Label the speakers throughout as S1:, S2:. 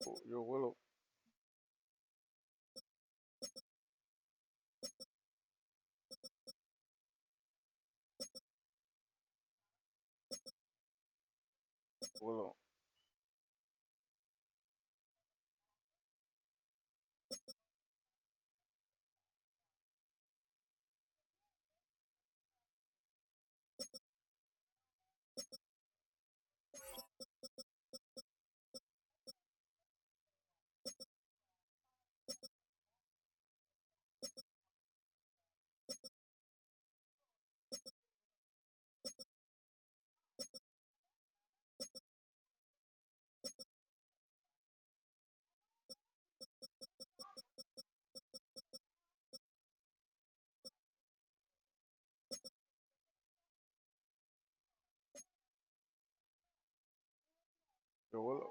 S1: Yo, Willow. Willow. Yo, Willow.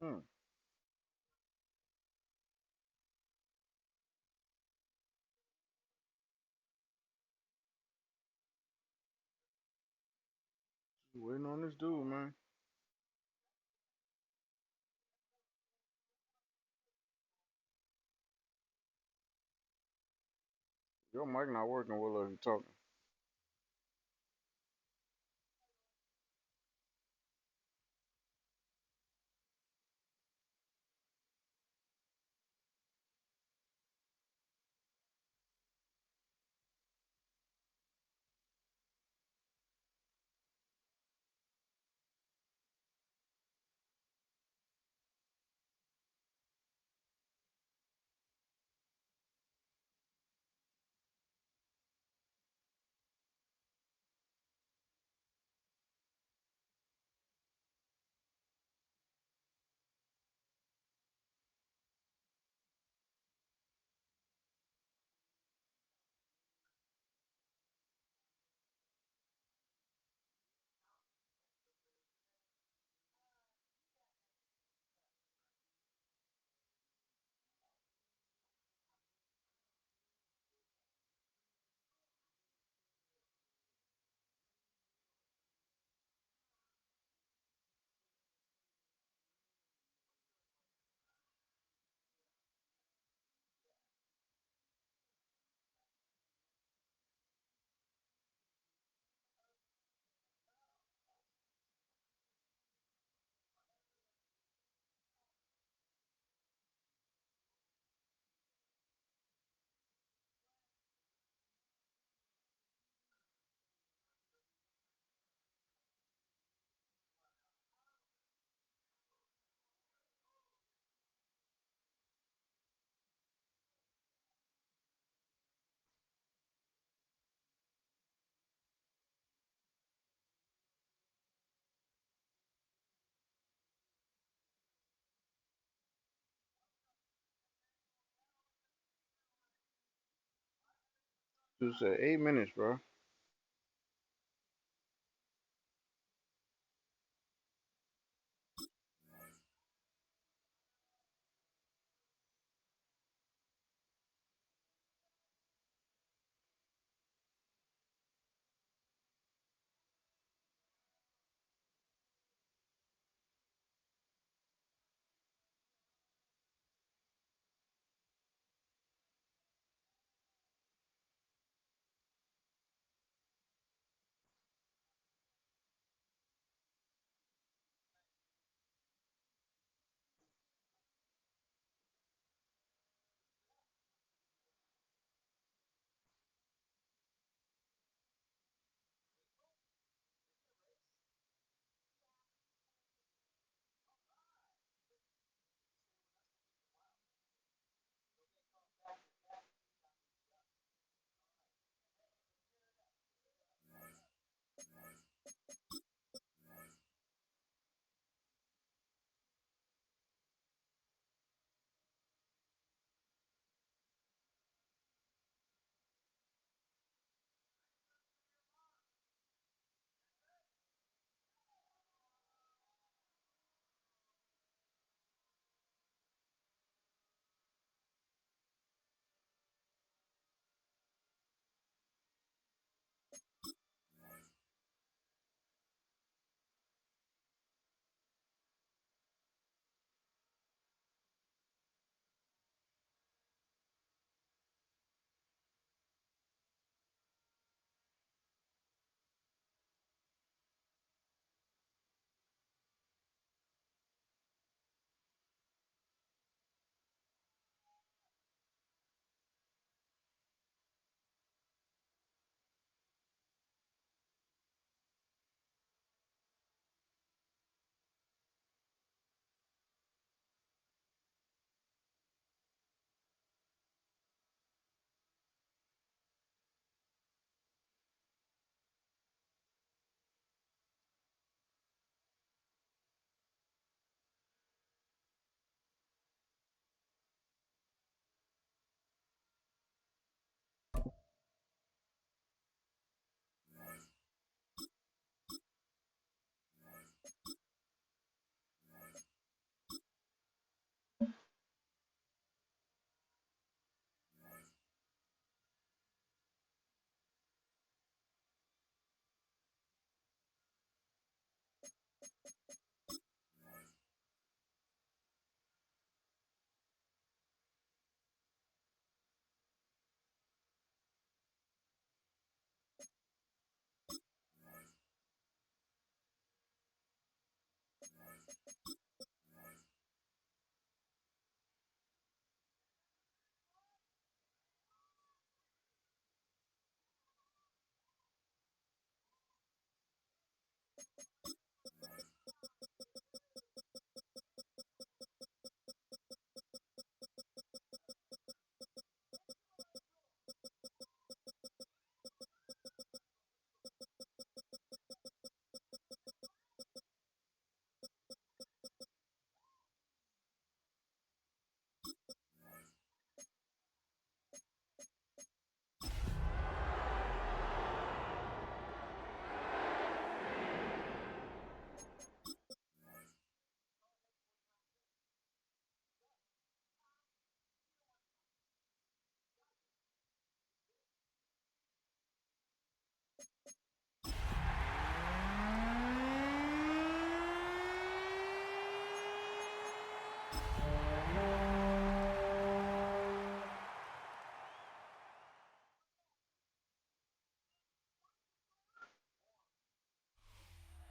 S1: Hmm. Just waiting on this dude, man. Your mic not working, Willow, if you're talking. You said 8 minutes, bro.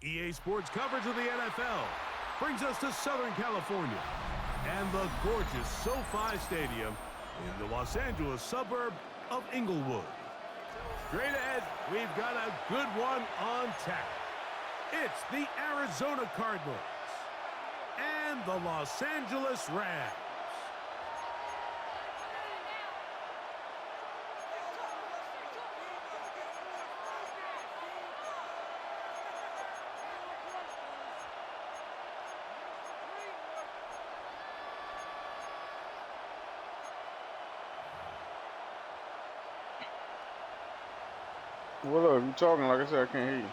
S2: EA Sports coverage of the NFL brings us to Southern California and the gorgeous SoFi Stadium in the Los Angeles suburb of Inglewood. Straight ahead, we've got a good one on tap. It's the Arizona Cardinals and the Los Angeles Rams.
S1: What up? You talking? Like I said, I can't hear you.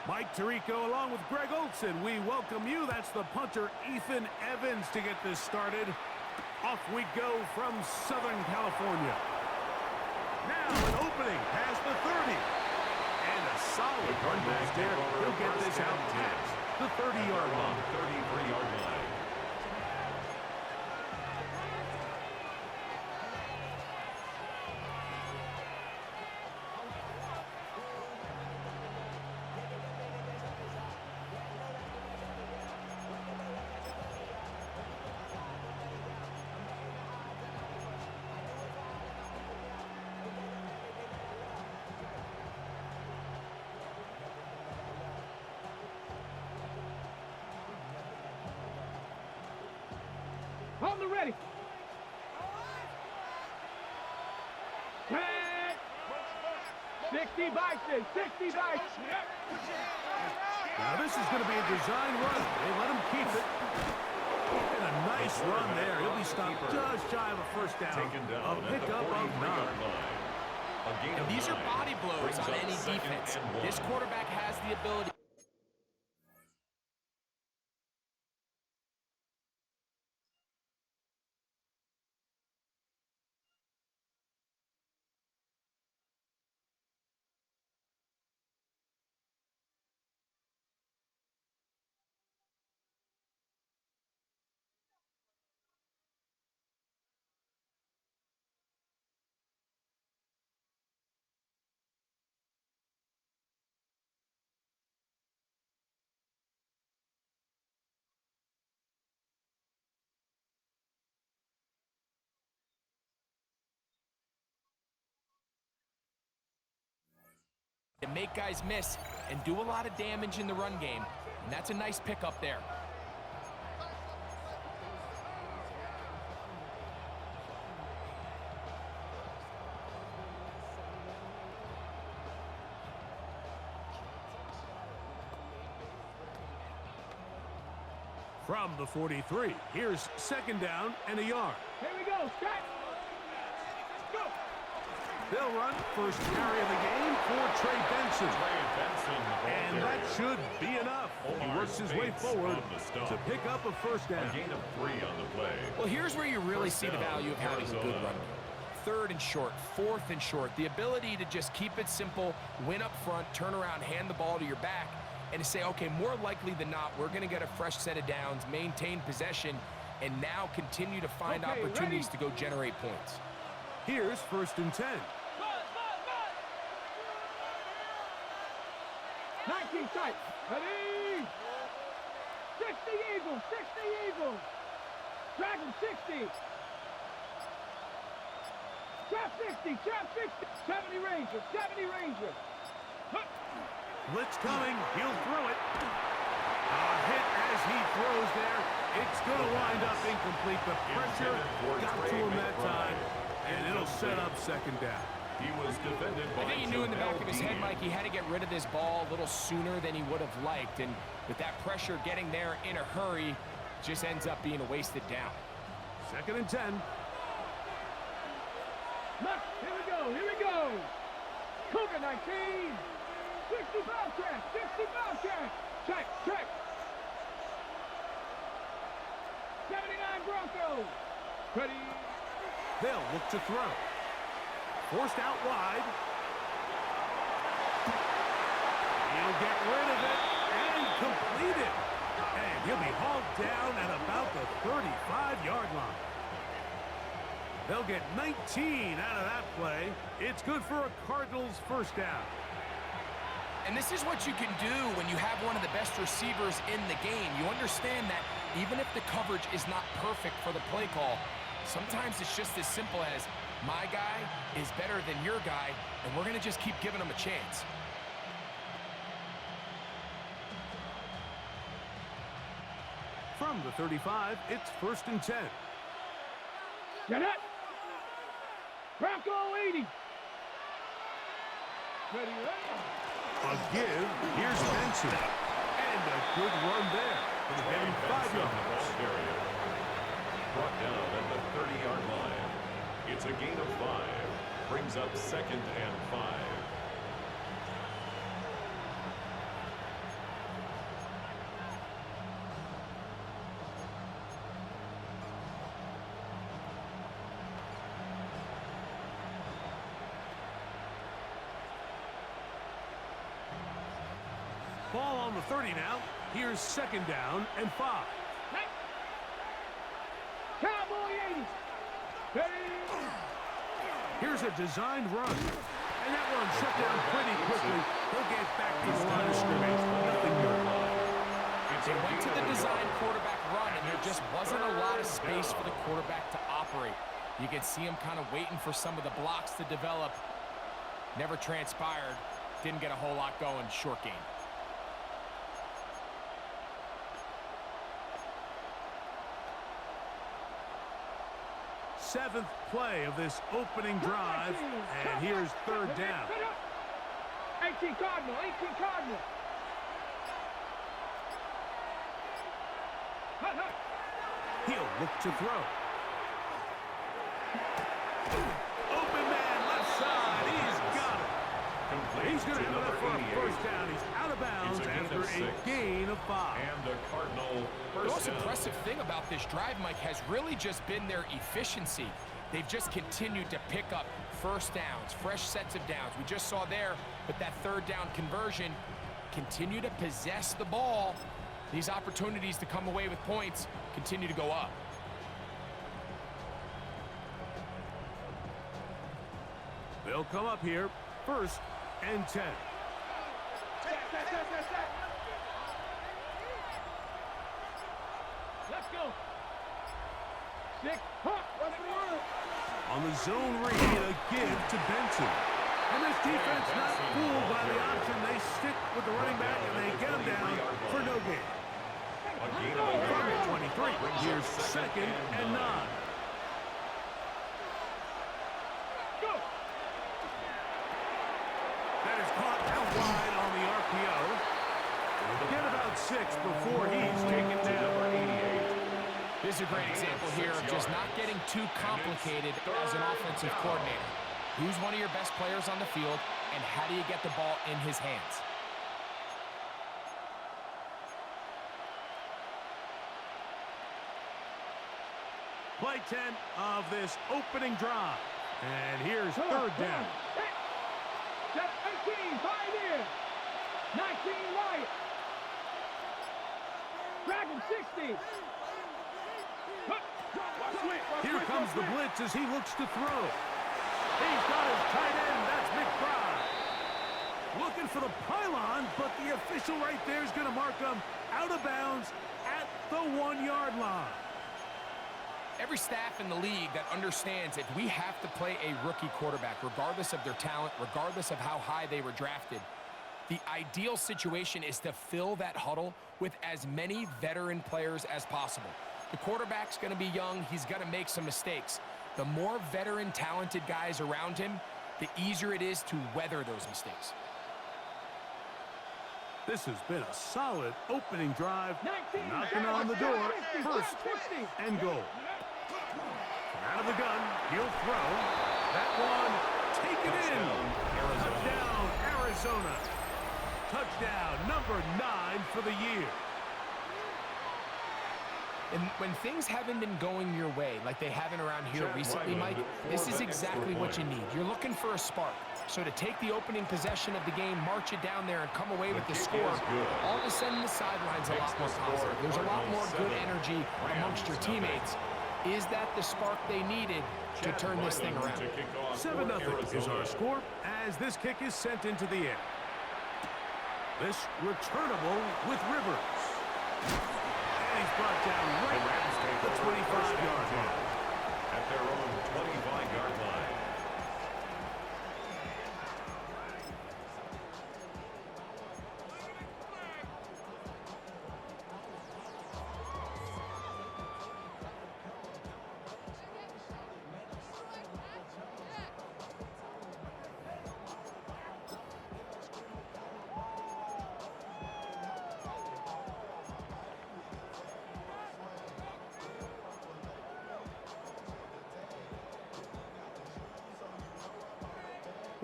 S2: Mike Tirico along with Greg Olson. We welcome you. That's the punter, Ethan Evans, to get this started. Off we go from Southern California. Now an opening past the 30. And a solid run back there. He'll get this out past the 30-yard line. 33-yard line.
S3: Hold the ready. 60 Bison, 60 Bison.
S2: Now this is going to be a design run. They let him keep it. And a nice run there. He'll be stopped just shy of a first down. A pickup of 9.
S4: And these are body blows on any defense. This quarterback has the ability. To make guys miss and do a lot of damage in the run game. And that's a nice pickup there.
S2: From the 43, here's second down and a yard.
S3: Here we go, Scott. Go.
S2: They'll run first carry of the game for Trey Benson. And that should be enough. He works his way forward to pick up a first down.
S5: A gain of 3 on the play.
S4: Well, here's where you really see the value of having a good run game. 3rd and short, 4th and short. The ability to just keep it simple, win up front, turn around, hand the ball to your back, and to say, okay, more likely than not, we're going to get a fresh set of downs, maintain possession, and now continue to find opportunities to go generate points.
S2: Here's 1st and 10.
S3: 19 tight. Ready. 60 Eagles, 60 Eagles. Dragon 60. Trap 60, trap 60. 70 Rangers, 70 Rangers.
S2: Blitz coming. He'll throw it. A hit as he throws there. It's going to wind up incomplete. The pressure got to him that time, and it'll set up second down.
S5: He was defended by
S4: I think he knew in the back of his head, Mike, he had to get rid of this ball a little sooner than he would have liked. And with that pressure getting there in a hurry, just ends up being a wasted down.
S2: 2nd and 10.
S3: Look, here we go, here we go. Cougar 19. 60 Bobcat, 60 Bobcat. Check, check. 79 Broncos. Ready.
S2: They'll look to throw. Forced out wide. He'll get rid of it and complete it. And he'll be hauled down at about the 35-yard line. They'll get 19 out of that play. It's good for a Cardinals first down.
S4: And this is what you can do when you have one of the best receivers in the game. You understand that even if the coverage is not perfect for the play call, sometimes it's just as simple as my guy is better than your guy, and we're going to just keep giving him a chance.
S2: From the 35, it's 1st and 10.
S3: Get it. Bronco 80. Ready, ready.
S2: A give. Here's Benson. And a good run there. It'll get him 5 yards.
S5: Brought down at the 30-yard line. It's a gain of 5. Brings up 2nd and 5.
S2: Ball on the 30 now. Here's 2nd down and 5.
S3: Cowboy 80s.
S2: Here's a designed run. And that one shut down pretty quickly. He'll get back to the line of scrimmage. Nothing more.
S4: They went to the design quarterback run, and there just wasn't a lot of space for the quarterback to operate. You could see him kind of waiting for some of the blocks to develop. Never transpired. Didn't get a whole lot going. Short game.
S2: Seventh play of this opening drive, and here's 3rd down.
S3: 18 Cardinal, 18 Cardinal.
S2: He'll look to throw. Open man, left side. He's got it.
S5: Complete
S2: He's going to
S5: to
S2: have
S5: number
S2: it for a
S5: 88.
S2: 1st down. He's out of bounds
S5: It's a gain
S2: after
S5: of 6.
S2: a gain of 5.
S5: And a Cardinal
S4: The
S5: first
S4: most
S5: down.
S4: impressive thing about this drive, Mike, has really just been their efficiency. They've just continued to pick up 1st downs, fresh sets of downs. We just saw there, but that 3rd down conversion, continue to possess the ball. These opportunities to come away with points continue to go up.
S2: They'll come up here, 1st and 10.
S3: Let's go. 6. What's the word?
S2: On the zone read, a give to Benson. And this defense not fooled by the option. They stick with the running back, and they get him down for no gain.
S5: A gain of
S2: From
S5: 11.
S2: the 23, here's 2nd and 9.
S3: Go.
S2: That is caught out wide on the RPO. Get about 6 before he's taken down.
S5: Number 88.
S4: This is a great example here of just not getting too complicated as an offensive coordinator. Who's one of your best players on the field, and how do you get the ball in his hands?
S2: Play 10 of this opening drive. And here's 3rd down.
S3: 18, Pioneer. 19, Wyatt. Dragon 60.
S2: Here comes the blitz as he looks to throw. He's got his tight end. That's McBride. Looking for the pylon, but the official right there is going to mark him out of bounds at the 1-yard line.
S4: Every staff in the league that understands if we have to play a rookie quarterback, regardless of their talent, regardless of how high they were drafted, the ideal situation is to fill that huddle with as many veteran players as possible. The quarterback's going to be young. He's going to make some mistakes. The more veteran, talented guys around him, the easier it is to weather those mistakes.
S2: This has been a solid opening drive.
S3: 19,
S2: Knocking on the door. 1st
S3: 60.
S2: and goal. Out of the gun, he'll throw. That one taken in. Touchdown, Arizona. Touchdown, number 9 for the year.
S4: And when things haven't been going your way, like they haven't around here recently, Mike, this is exactly what you need. You're looking for a spark. So to take the opening possession of the game, march it down there, and come away with the score, all of a sudden the sideline's a lot more positive. There's a lot more good energy amongst your teammates. Is that the spark they needed to turn this thing around?
S2: 7-0 is our score as this kick is sent into the air. This returnable with Rivers. And he's brought down right at the 25-yard line.
S5: At their own 25-yard line.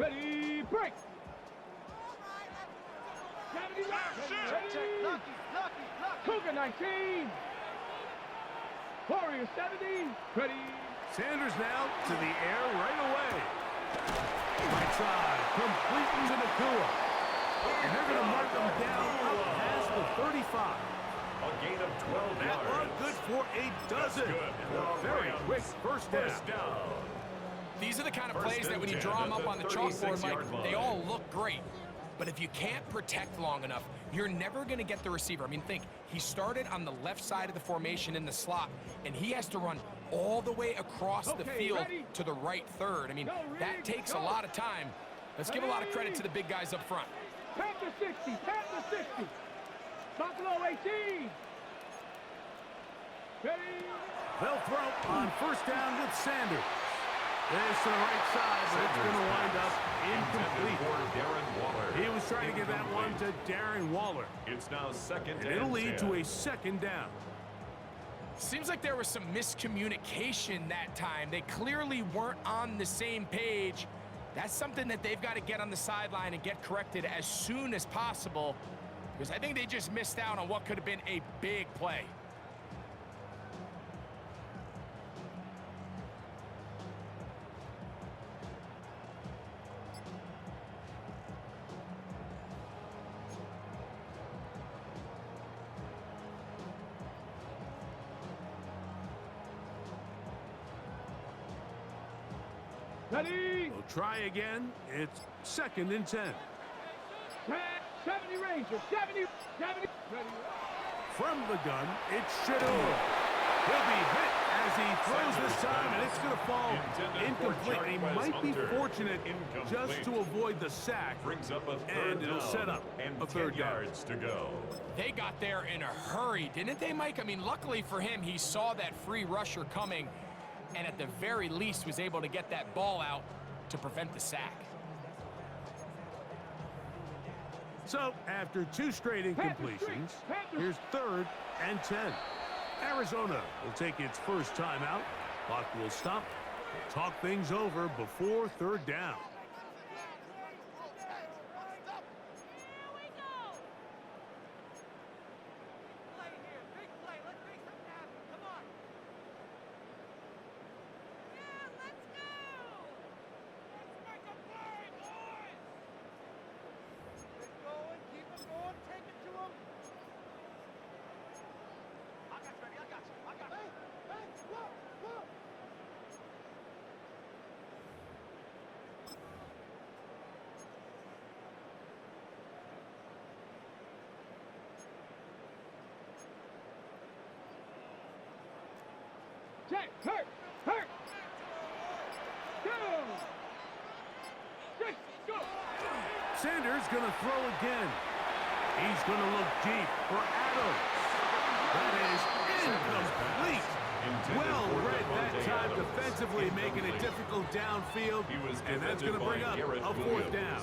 S3: Ready, break. 70 ready. Cougar 19. Warrior 70. Ready.
S2: Sanders now to the air right away. Right side, complete to Nakua. And they're going to mark them down up past the 35.
S5: A gain of 12
S2: That
S5: yards.
S2: run good for a dozen.
S5: Good.
S2: And a very quick first down.
S5: First down.
S4: These are the kind of
S5: First
S4: plays that
S5: and
S4: when you
S5: 10
S4: draw them
S5: at
S4: up
S5: the
S4: on the chalkboard,
S5: 36-yard
S4: Mike, they
S5: line.
S4: all look great. But if you can't protect long enough, you're never going to get the receiver. I mean, think, he started on the left side of the formation in the slot, and he has to run all the way across the field to the right third. I mean, that takes a lot of time. Let's give a lot of credit to the big guys up front.
S3: Panther 60, Panther 60. Buffalo 18. Ready.
S2: They'll throw on first down with Sanders. This to the right side, but it's going to wind up incomplete.
S5: For Darren Waller.
S2: He was trying to get that one to Darren Waller.
S5: It's now second
S2: And it'll lead
S5: 10.
S2: to a second down.
S4: Seems like there was some miscommunication that time. They clearly weren't on the same page. That's something that they've got to get on the sideline and get corrected as soon as possible, because I think they just missed out on what could have been a big play.
S3: Ready.
S2: We'll try again. It's second and 10.
S3: 70 Rangers, 70, 70. Ready.
S2: From the gun, it's Shador. He'll be hit as he throws this time, and it's going to fall incomplete. He might be fortunate just to avoid the sack,
S5: Brings up a third
S2: and it'll
S5: down
S2: set up
S5: and
S2: a third
S5: 10
S2: down.
S5: yards to go.
S4: They got there in a hurry, didn't they, Mike? I mean, luckily for him, he saw that free rusher coming, and at the very least was able to get that ball out to prevent the sack.
S2: So, after two straight incompletions, here's third and 10. Arizona will take its first timeout. Clock will stop. We'll talk things over before third down.
S3: Check, hurt, hurt. Go. 6, go.
S2: Sanders going to throw again. He's going to look deep for Adams. That is incomplete. Well read that time defensively, making it difficult downfield, and that's going to bring up a fourth down.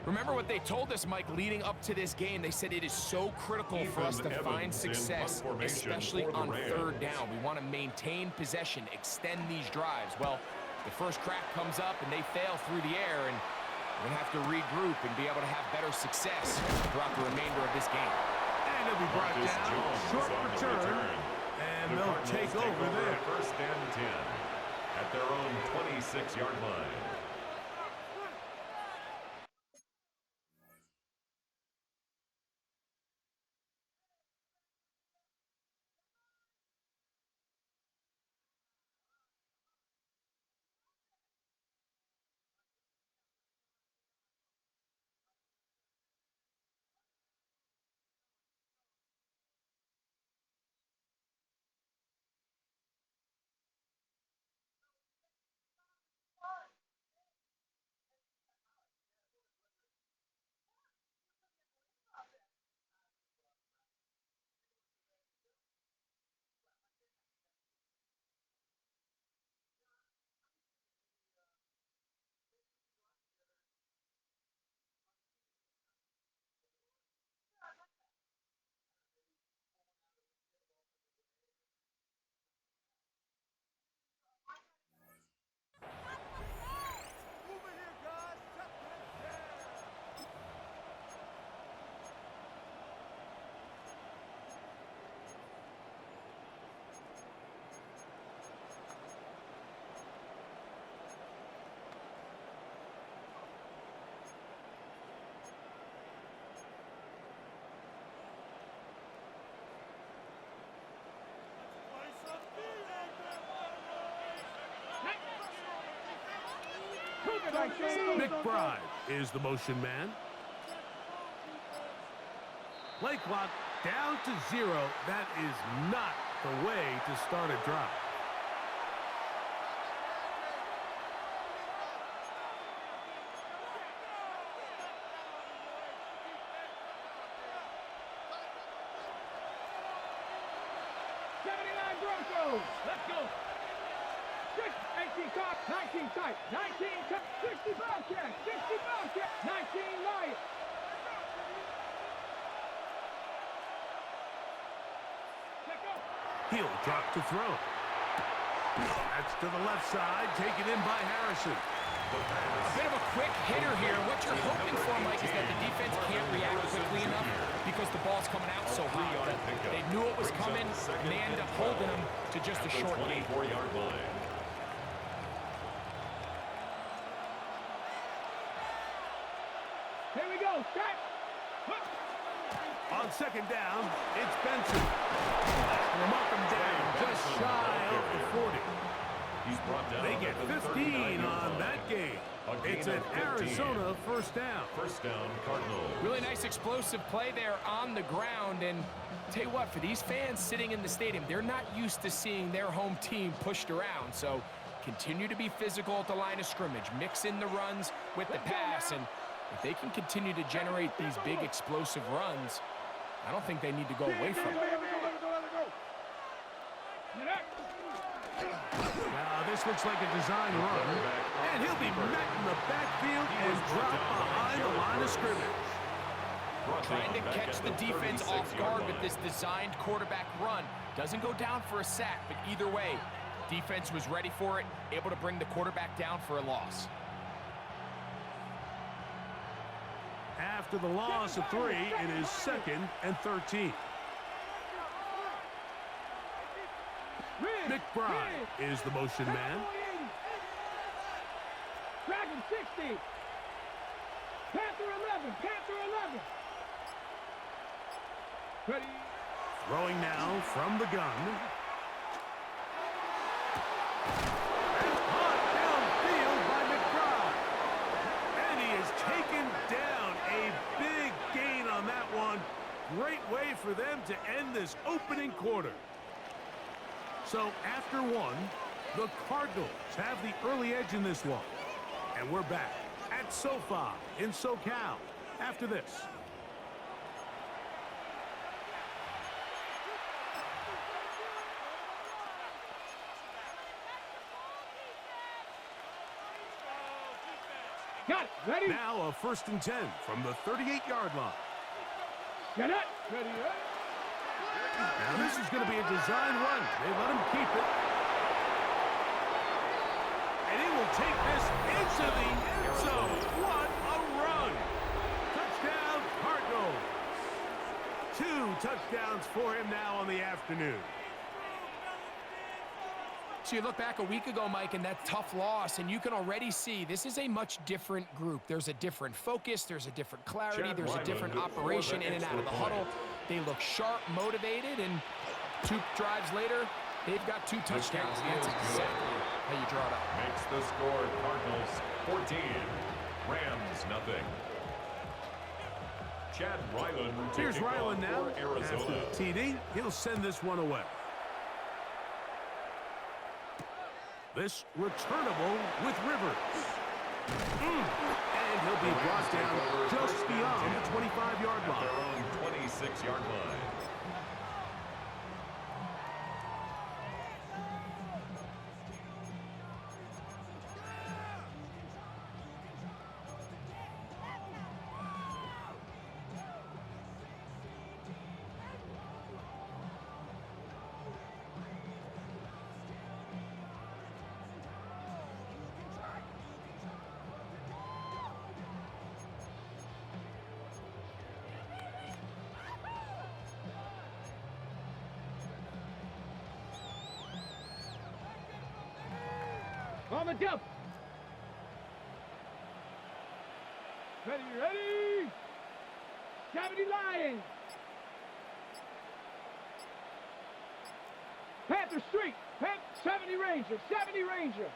S4: Remember what they told us, Mike, leading up to this game. They said it is so critical for us to find success, especially on third down. We want to maintain possession, extend these drives. Well, the first crack comes up, and they fail through the air, and we're going to have to regroup and be able to have better success throughout the remainder of this game.
S2: And it'll be brought down, short return, and they'll take over there.
S5: First and 10 at their own 26-yard line.
S3: Cougar 19.
S2: McBride is the motion man. Play clock down to 0. That is not the way to start a drive.
S3: Broncos. Let's go. 18 top, 19 tight, 19 tight, 60 Bobcat, 60 Bobcat, 19 Lion.
S2: He'll drop to throw. That's to the left side, taken in by Harrison.
S4: A bit of a quick hitter here. What you're hoping for, Mike, is that the defense can't react quickly enough because the ball's coming out so high. They knew it was coming, and they ended up holding them to just a short gain.
S5: 24-yard line.
S3: Here we go, Scott.
S2: On second down, it's Benson. Mark him down just shy of the 40.
S5: He's brought down.
S2: They get 15 on that game. It's an Arizona first down.
S5: First down, Cardinals.
S4: Really nice explosive play there on the ground. And tell you what, for these fans sitting in the stadium, they're not used to seeing their home team pushed around. So continue to be physical at the line of scrimmage. Mix in the runs with the pass. And if they can continue to generate these big explosive runs, I don't think they need to go away from it.
S2: Now this looks like a design run, and he'll be met in the backfield and dropped behind the line of scrimmage.
S4: Trying to catch the defense off guard with this designed quarterback run. Doesn't go down for a sack, but either way, defense was ready for it, able to bring the quarterback down for a loss.
S2: After the loss of 3, it is 2nd and 13. McBride is the motion man.
S3: Dragon 60. Panther 11. Panther 11. Ready.
S2: Throwing now from the gun. And caught downfield by McBride. And he is taken down. A big gain on that one. Great way for them to end this opening quarter. So after 1, the Cardinals have the early edge in this one. And we're back at SoFi in SoCal after this.
S3: Got it. Ready.
S2: Now a 1st and 10 from the 38-yard line.
S3: Get it. Ready.
S2: Now this is going to be a design run. They let him keep it. And he will take this into the end zone. What a run. Touchdown, Cardinals. 2 touchdowns for him now on the afternoon.
S4: So you look back a week ago, Mike, and that tough loss, and you can already see this is a much different group. There's a different focus, there's a different clarity, there's a different operation in and out of the huddle. They look sharp, motivated, and 2 drives later, they've got 2 touchdowns. That's exactly how you draw it up.
S5: Makes the score Cardinals 14, Rams nothing. Chad Ryland.
S2: Here's Ryland now.
S5: Arizona.
S2: After the TD, he'll send this one away. This returnable with Rivers. And he'll be brought down just beyond the 25-yard line.
S5: Their own 26-yard line.
S3: On the jump. Ready, ready. 70 Lions. Panther Street. 70 Ranger. 70 Ranger.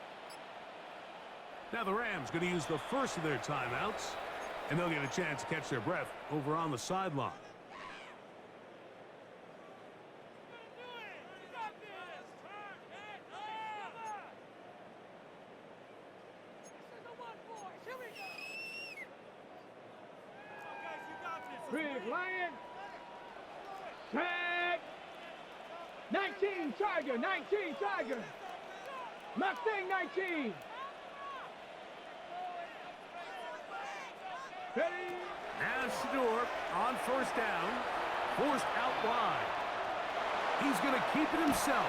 S2: Now the Rams going to use the first of their timeouts, and they'll get a chance to catch their breath over on the sideline.
S3: Big Lion. Tag. 19 Tiger. 19 Tiger. Mustang 19. Ready.
S2: Now Shador on first down, forced out wide. He's going to keep it himself.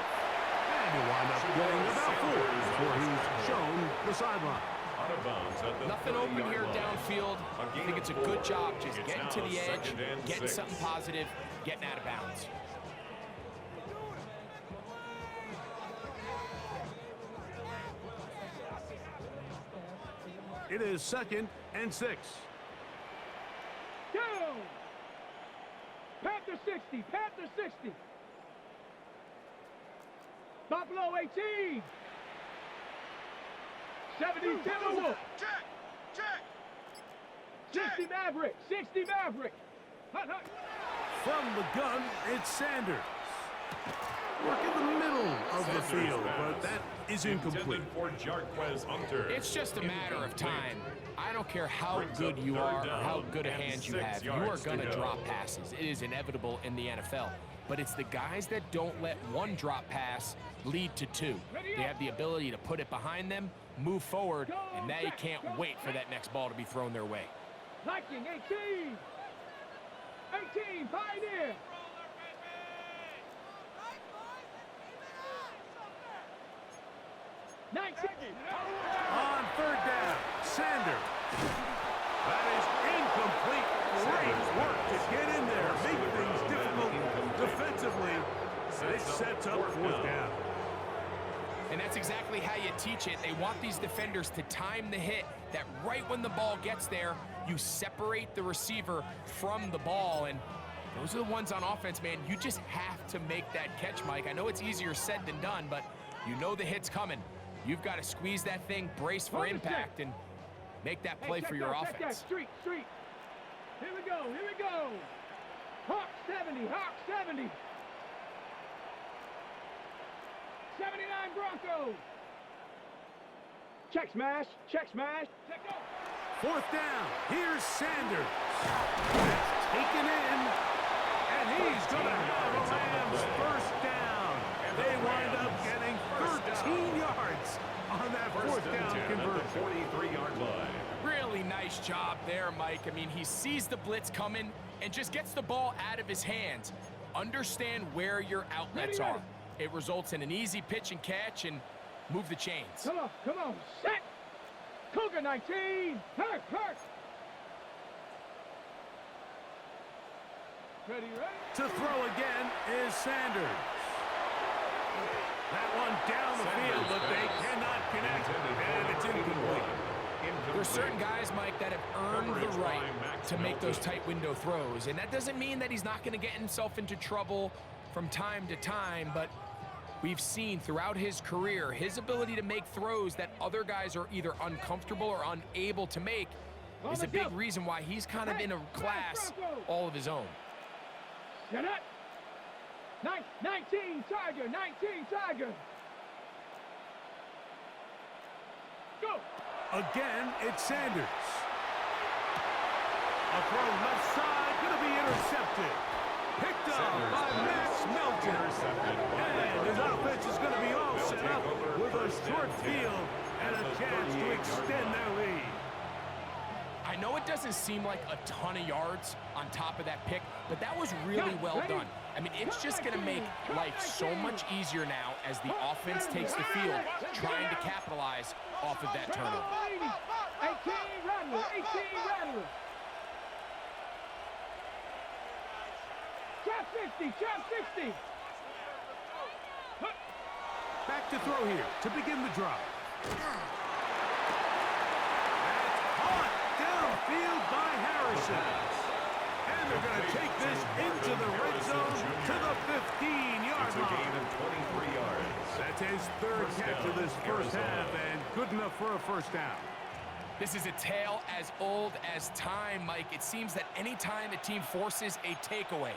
S2: And he'll wind up getting about 4 before he's shown the sideline.
S5: Out of bounds at the
S4: Nothing open
S5: 30-yard
S4: here
S5: line.
S4: downfield. I think it's a good job just
S5: It's
S4: getting
S5: now
S4: to the edge,
S5: 2nd and
S4: getting
S5: 6.
S4: something positive, getting out of bounds.
S2: It is 2nd and 6.
S3: Go. Panther 60. Panther 60. Buffalo 18. 72.
S6: Check.
S3: 60 Maverick. 60 Maverick. Hut, hut.
S2: From the gun, it's Sanders. Work in the middle of the field, but that is incomplete.
S5: Intended for Jarquez Hunter.
S4: It's just a matter of time. I don't care how good you are or how good a hand you have. You are going to drop passes. It is inevitable in the NFL. But it's the guys that don't let one drop pass lead to 2. They have the ability to put it behind them, move forward, and now you can't wait for that next ball to be thrown their way.
S3: Viking 18. 18 Pioneer.
S2: On third down, Sanders. That is incomplete. Great work to get in there, make things difficult defensively. It sets up 4th down.
S4: And that's exactly how you teach it. They want these defenders to time the hit, that right when the ball gets there, you separate the receiver from the ball. And those are the ones on offense, man. You just have to make that catch, Mike. I know it's easier said than done, but you know the hit's coming. You've got to squeeze that thing, brace for impact, and make that play for your offense.
S3: Street. Here we go. Hawk 70. 79 Broncos. Check smash. Check go.
S2: 4th down, here's Sanders. That's taken in, and he's going to have the Rams 1st down. They wind up getting 13 yards on that 4th down conversion.
S5: 43-yard line.
S4: Really nice job there, Mike. I mean, he sees the blitz coming and just gets the ball out of his hands. Understand where your outlets are. It results in an easy pitch and catch and move the chains.
S3: Come on. Set. Cougar 19. Hurt. Ready.
S2: To throw again is Sanders. That one down the field, but they cannot connect, and it's incomplete.
S4: There's certain guys, Mike, that have earned the right to make those tight window throws, and that doesn't mean that he's not going to get himself into trouble from time to time, but we've seen throughout his career his ability to make throws that other guys are either uncomfortable or unable to make is a big reason why he's kind of in a class all of his own.
S3: Set up. 19 Tiger. Go.
S2: Again, it's Sanders. A throw left side, going to be intercepted. Picked up by Max Melton. And his offense is going to be all set up with a short field and a chance to extend their lead.
S4: I know it doesn't seem like a ton of yards on top of that pick, but that was really well done. I mean, it's just going to make life so much easier now as the offense takes the field, trying to capitalize off of that turnover.
S3: 18 Rattler. Trap 60.
S2: Back to throw here to begin the drive. Downfield by Harrison. And they're going to take this into the red zone to the 15-yard line.
S5: It's a gain of 23 yards.
S2: That's his 3rd catch of this first half, and Good enough for a first down.
S4: This is a tale as old as time, Mike. It seems that anytime a team forces a takeaway,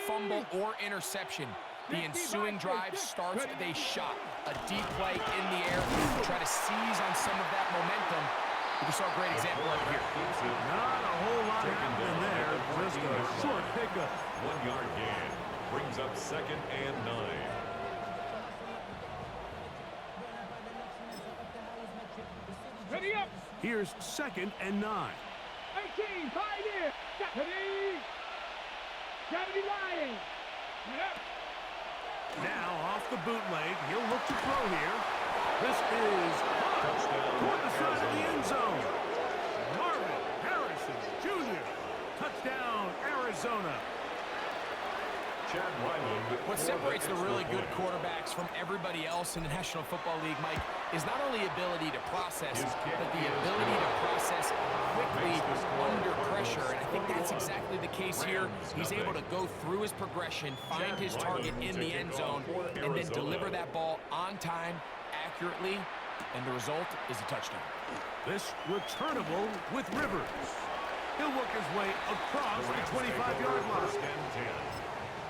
S4: fumble, or interception, the ensuing drive starts with a shot, a deep play in the air to try to seize on some of that momentum. We saw a great example of it here.
S2: Not a whole lot happening there, just a short pickup.
S5: 1 yard gain brings up 2nd and 9.
S3: Ready up.
S2: Here's 2nd and 9.
S3: 18, Pioneer. Ready. 70 Lions. Yep.
S2: Now off the bootleg, he'll look to throw here. This is
S5: Touchdown,
S2: toward the side of the
S5: Arizona.
S2: end zone. Marvin Harrison Jr. Touchdown, Arizona.
S5: Chad Ryland.
S4: What separates the really good quarterbacks from everybody else in the National Football League, Mike, is not only ability to process, but the ability to process quickly under pressure. And I think that's exactly the case here. He's able to go through his progression, find his target in the end zone, and then deliver that ball on time, accurately, and the result is a touchdown.
S2: This returnable with Rivers. He'll work his way across the 25-yard line.
S5: 1st and 10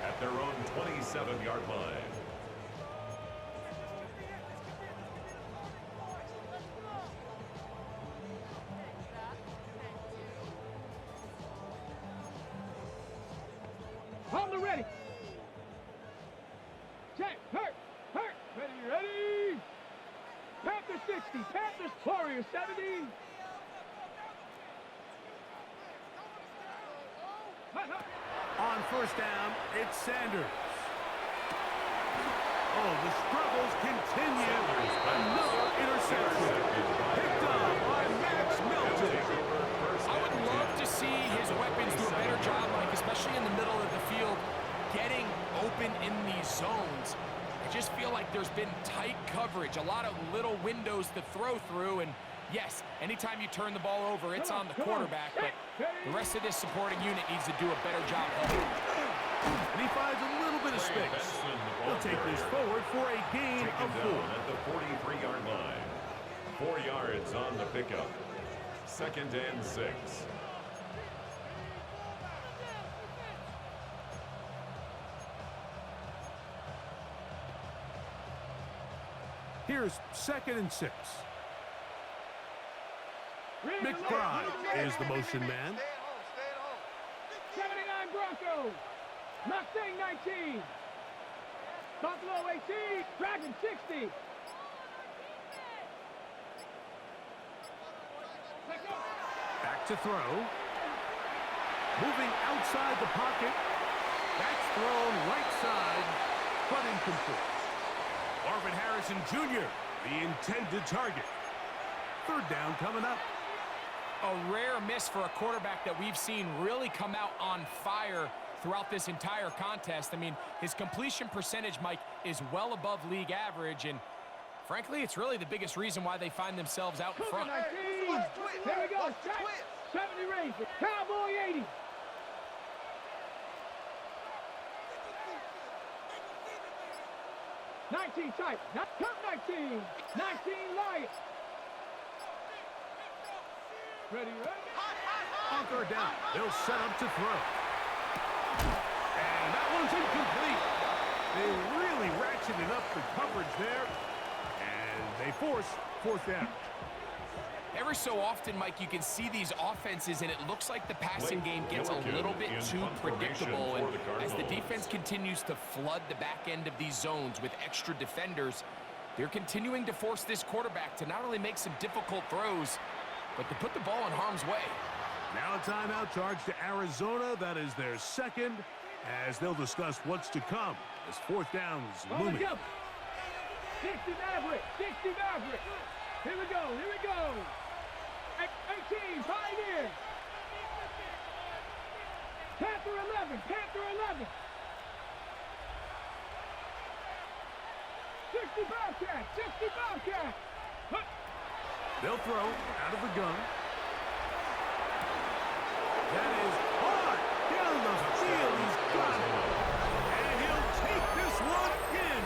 S5: at their own 27-yard line.
S3: Hold the ready. Check. Hurt. Ready. Panthers 60. Panthers Warriors 70.
S2: On first down, it's Sanders. Oh, the struggles continue. Another interception. Picked up by Max Melton.
S4: I would love to see his weapons do a better job, Mike, especially in the middle of the field, getting open in these zones. I just feel like there's been tight coverage, a lot of little windows to throw through, and yes, anytime you turn the ball over, it's on the quarterback, but the rest of this supporting unit needs to do a better job helping.
S2: And he finds a little bit of space. He'll take this forward for a gain of 4.
S5: Down at the 43-yard line. 4 yards on the pickup. 2nd and 6.
S2: Here's 2nd and 6. McBride is the motion man.
S6: Stay at home.
S3: 79 Broncos. Mustang 19. Buffalo 18. Dragon 60.
S2: Back to throw. Moving outside the pocket. That's thrown right side, but incomplete. Marvin Harrison Jr., the intended target. 3rd down coming up.
S4: A rare miss for a quarterback that we've seen really come out on fire throughout this entire contest. I mean, his completion percentage, Mike, is well above league average, and frankly, it's really the biggest reason why they find themselves out in front.
S3: 19. Here we go. Check. 70 Razor. Cowboy 80. $19 type. Cup 19. 19 Lions. Ready.
S2: On 3rd down, they'll set up to throw. And that one's incomplete. They really ratcheted up the coverage there, and they force 4th down.
S4: Every so often, Mike, you can see these offenses, and it looks like the passing game gets a little bit too predictable. And as the defense continues to flood the back end of these zones with extra defenders, they're continuing to force this quarterback to not only make some difficult throws, but to put the ball in harm's way.
S2: Now a timeout charge to Arizona. That is their 2nd, as they'll discuss what's to come as 4th down is looming.
S3: 60 Maverick. 60 Maverick. Here we go. 18 Pioneer. Panther 11. 60 Bobcat.
S2: They'll throw out of the gun. That is hard down the field. He's got it. And he'll take this one in.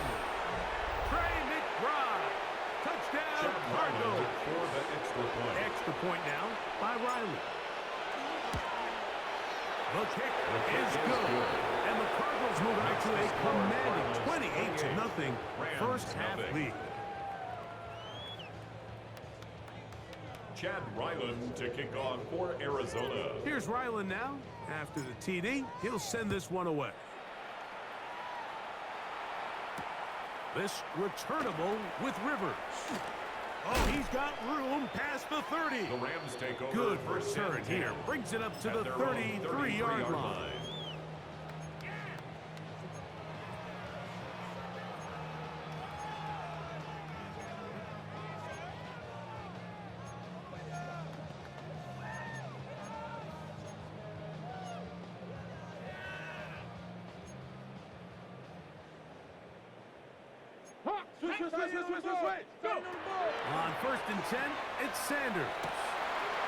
S2: Trey McBride. Touchdown, Cardinals. point now by Riley. The kick is good. And the Cardinals move out to a commanding 28-0 first half lead.
S5: Chad Ryland to kick off for Arizona.
S2: Here's Ryland now. After the TD, he'll send this one away. This returnable with Rivers. Oh, he's got room past the 30.
S5: The Rams take over.
S2: Good
S5: first
S2: return
S5: and 10
S2: here. Brings it up to
S5: at
S2: the
S5: their own
S2: 33-yard line. On first and 10, it's Sanders.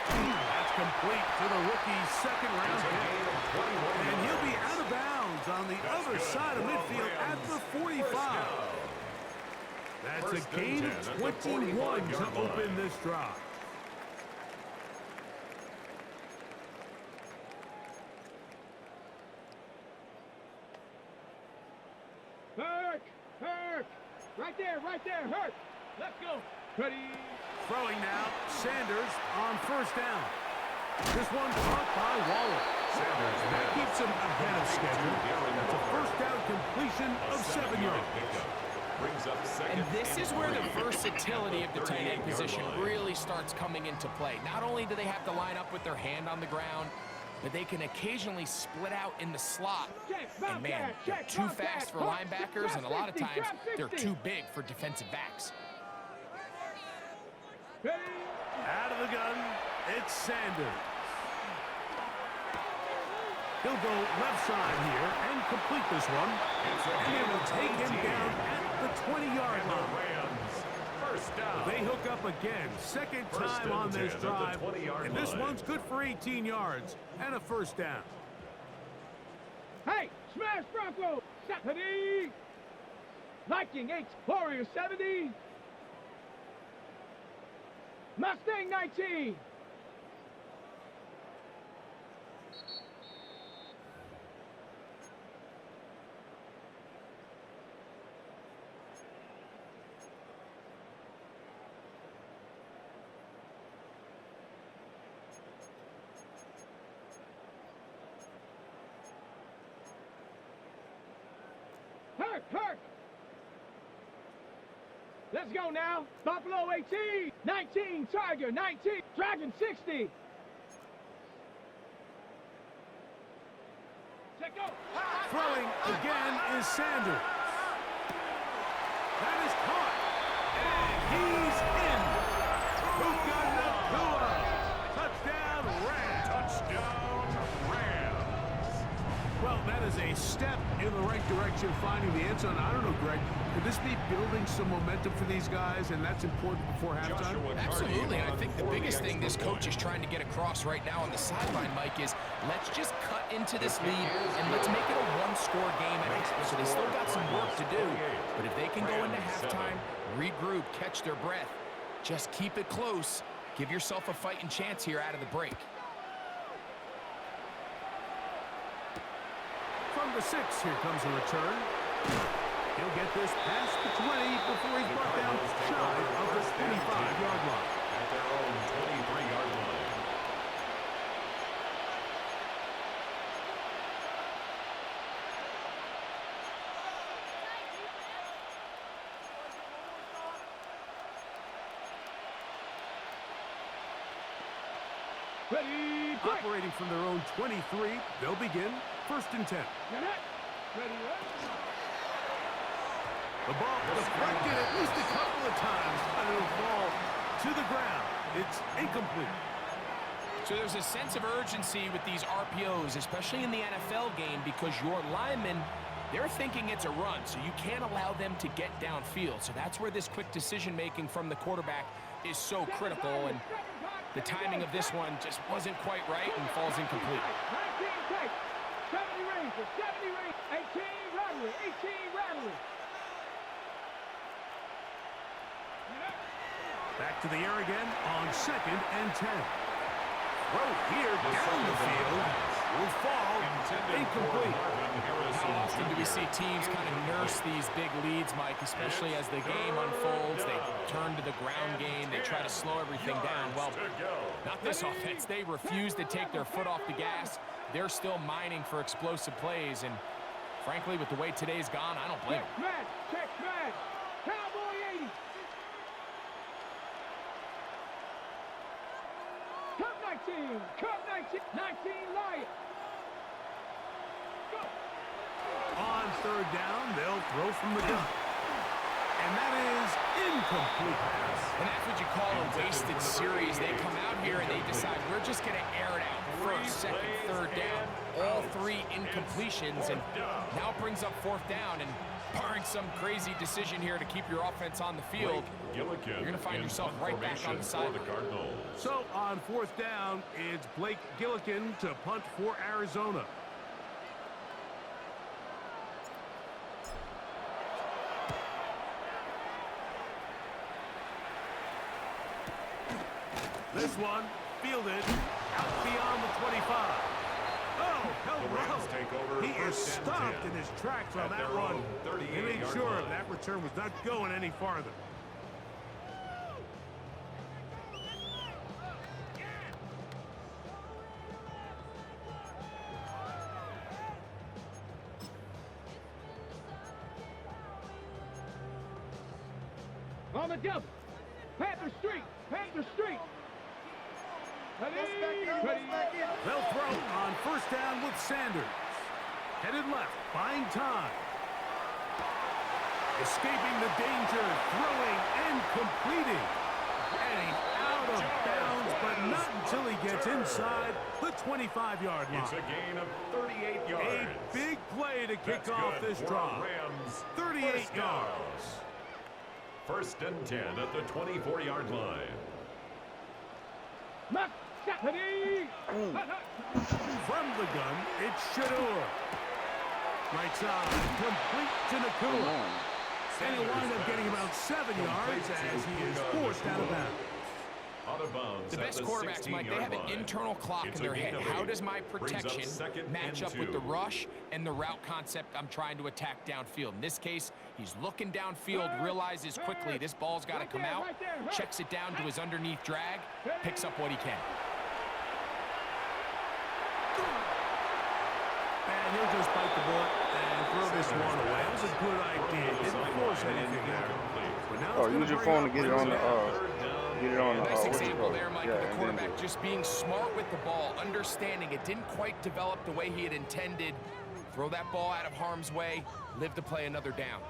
S2: That's complete to the rookie's second-round pick. And he'll be out of bounds on the other side of midfield at the 45. That's a gain of 21 to open this drive.
S3: Hurt! Right there, Hurt! Let's go! Ready!
S2: Throwing now, Sanders on first down. This one caught by Waller. That keeps him ahead of schedule. That's a first down completion of 7 yards.
S4: And this is where the versatility of the tight end position really starts coming into play. Not only do they have to line up with their hand on the ground, but they can occasionally split out in the slot. And man, they're too fast for linebackers, and a lot of times they're too big for defensive backs.
S2: Out of the gun, it's Sanders. He'll go left side here and complete this one. And they will take him down at the 20-yard line.
S5: First down.
S2: They hook up again, second time on this drive. And this one's good for 18 yards and a first down.
S3: Hey, smash Bronco! 70! Viking 8, Warrior 70! Mustang 19! Hurt! Let's go now. Buffalo 18, 19, Tiger 19, Dragon 60. Let's go.
S2: Throwing again is Sanders. That is caught. And he's in. Puka Nakua. Touchdown, Rams.
S5: Touchdown, Rams.
S2: Well, that is a step in the right direction, finding the end zone. I don't know, Greg. Could this be building some momentum for these guys, and that's important before halftime?
S4: Absolutely, and I think the biggest thing this coach is trying to get across right now on the sideline, Mike, is let's just cut into this lead and let's make it a one-score game at half. So they still got some work to do, but if they can go into halftime, regroup, catch their breath, just keep it close, give yourself a fighting chance here out of the break.
S2: From the 6, here comes a return. He'll get this past the 20 before he's brought down shy of the 25-yard line.
S5: At their own 23-yard line.
S3: Ready,
S2: operating from their own 23, they'll begin first and 10.
S3: Ready,
S2: The ball deflected at least a couple of times, but it'll fall to the ground. It's incomplete.
S4: So there's a sense of urgency with these RPOs, especially in the NFL game, because your linemen, they're thinking it's a run, so you can't allow them to get downfield. So that's where this quick decision-making from the quarterback is so critical, and the timing of this one just wasn't quite right and falls incomplete.
S3: 19 take, 70 Rangers, 70 Rangers, 18 Rattler, 18 Rattler.
S2: Back to the air again on 2nd and 10. Throw here down the field will fall incomplete.
S4: How often do we see teams kind of nurse these big leads, Mike, especially as the game unfolds? They turn to the ground game. They try to slow everything down. Well, not this offense. They refuse to take their foot off the gas. They're still mining for explosive plays. And frankly, with the way today's gone, I don't blame them.
S3: Check man. Cowboy 80. Cup 19. Cup 19. 19 Lions. Go.
S2: On 3rd down, they'll throw from the gun. And that is incomplete.
S4: And that's what you call a wasted series. They come out here and they decide we're just going to air it out. 1st, 2nd, 3rd down. All 3 incompletions. And now it brings up 4th down. And barring some crazy decision here to keep your offense on the field, you're going to find yourself right back on the sideline.
S2: So on 4th down, it's Blake Gillikin to punt for Arizona. This one fielded out beyond the 25. Oh, hello. He is stopped in his tracks on that run. He made sure that return was not going any farther.
S3: On the double. Panther Street. Panther Street.
S2: They'll throw on 1st down with Sanders. Headed left, buying time. Escaping the danger, throwing and completing. And out of bounds, but not until he gets inside the 25-yard line.
S5: It's a gain of 38 yards.
S2: A big play to kick off this drive. 38 yards.
S5: 1st and 10 at the 24-yard line.
S2: From the gun, it's Shador. Right side, complete to Nakua. And he'll wind up getting about 7 yards as he is forced out of bounds.
S5: Out of bounds.
S4: The best quarterbacks, Mike, they have an internal clock in their head. How does my protection match up with the rush and the route concept I'm trying to attack downfield? In this case, he's looking downfield, realizes quickly this ball's got to come out, checks it down to his underneath drag, picks up what he can.
S2: And he'll just bite the bullet and throw this one away. It was a good idea. Didn't force anything there. But now
S1: use your phone to get it on the
S4: Nice example there, Mike, of the quarterback just being smart with the ball, understanding it didn't quite develop the way he had intended. Throw that ball out of harm's way, live to play another down.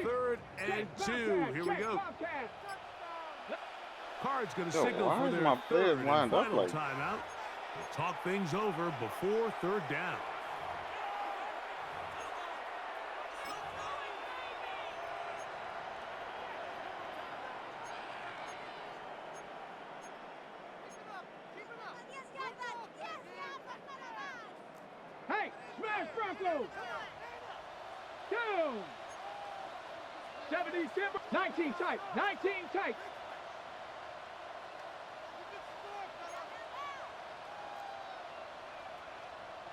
S2: Third and 2. Here we go. Card's going to signal for their
S1: my players
S2: third and
S1: lined up
S2: final
S1: like
S2: timeout. We'll talk things over before 3rd down.
S3: Hey, smash Broncos! Down! 70 timber. 19 tight. 19 tight.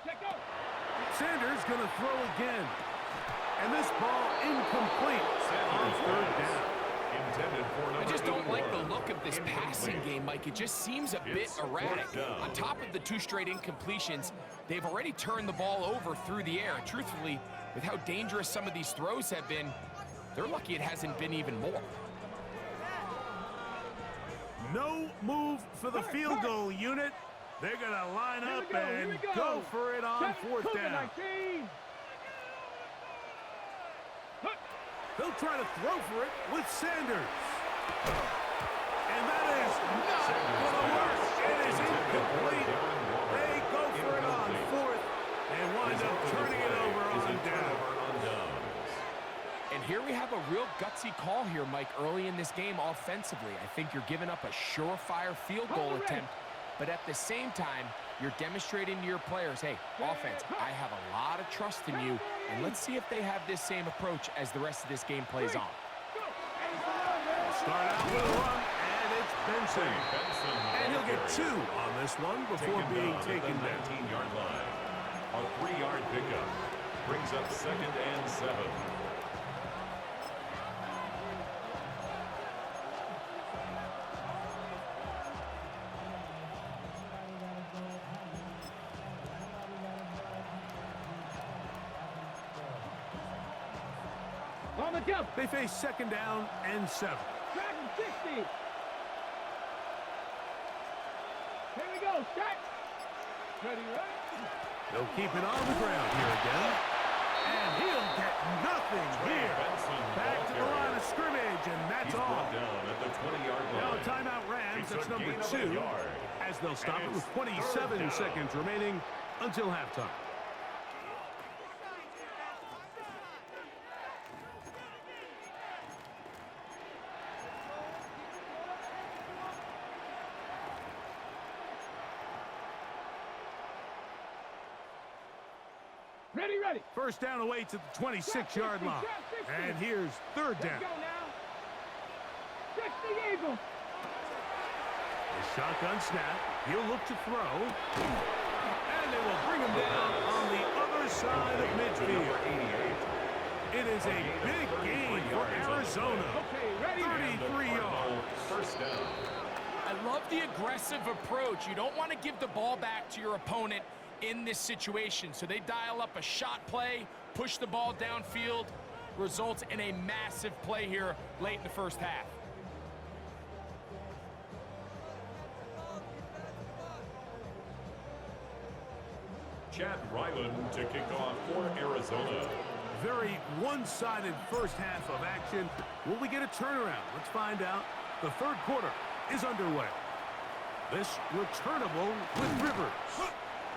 S3: Check go.
S2: Sanders going to throw again. And this ball incomplete on 3rd down.
S4: I just don't like the look of this passing game, Mike. It just seems a bit erratic. On top of the 2 straight incompletions, they've already turned the ball over through the air. And truthfully, with how dangerous some of these throws have been, they're lucky it hasn't been even more.
S2: No move for the field goal unit. They're going to line up and go for it on 4th down. They'll try to throw for it with Sanders. And that is not going to work. It is incomplete. They go for it on 4th and wind up turning it over on down.
S4: And here we have a real gutsy call here, Mike, early in this game offensively. I think you're giving up a surefire field goal attempt, but at the same time, you're demonstrating to your players, hey, offense, I have a lot of trust in you, and let's see if they have this same approach as the rest of this game plays on.
S2: Start out with a run, and it's Benson. And he'll get 2 on this one before being taken down.
S5: 19-yard line. A 3-yard pickup brings up 2nd and 7.
S3: On the jump.
S2: They face 2nd down and 7.
S3: Dragon 60. Here we go. Set. Ready, right?
S2: They'll keep it on the ground here again. And he'll get nothing here. Back to the line of scrimmage, and that's all.
S5: Down at the 20-yard line.
S2: Now timeout Rams, that's number 2, as they'll stop it with 27 seconds remaining until halftime.
S3: Ready, ready.
S2: First down away to the 26-yard line. And here's 3rd down.
S3: Let's go now. 60 Eagle.
S2: The shotgun snap. He'll look to throw. And they will bring him down on the other side of midfield. It is a big gain for Arizona.
S3: Okay, ready.
S2: 33 yards.
S5: First down.
S4: I love the aggressive approach. You don't want to give the ball back to your opponent in this situation. So they dial up a shot play, push the ball downfield, results in a massive play here late in the first half.
S5: Chad Ryland to kick off for Arizona.
S2: Very one-sided first half of action. Will we get a turnaround? Let's find out. The 3rd quarter is underway. This returnable with Rivers.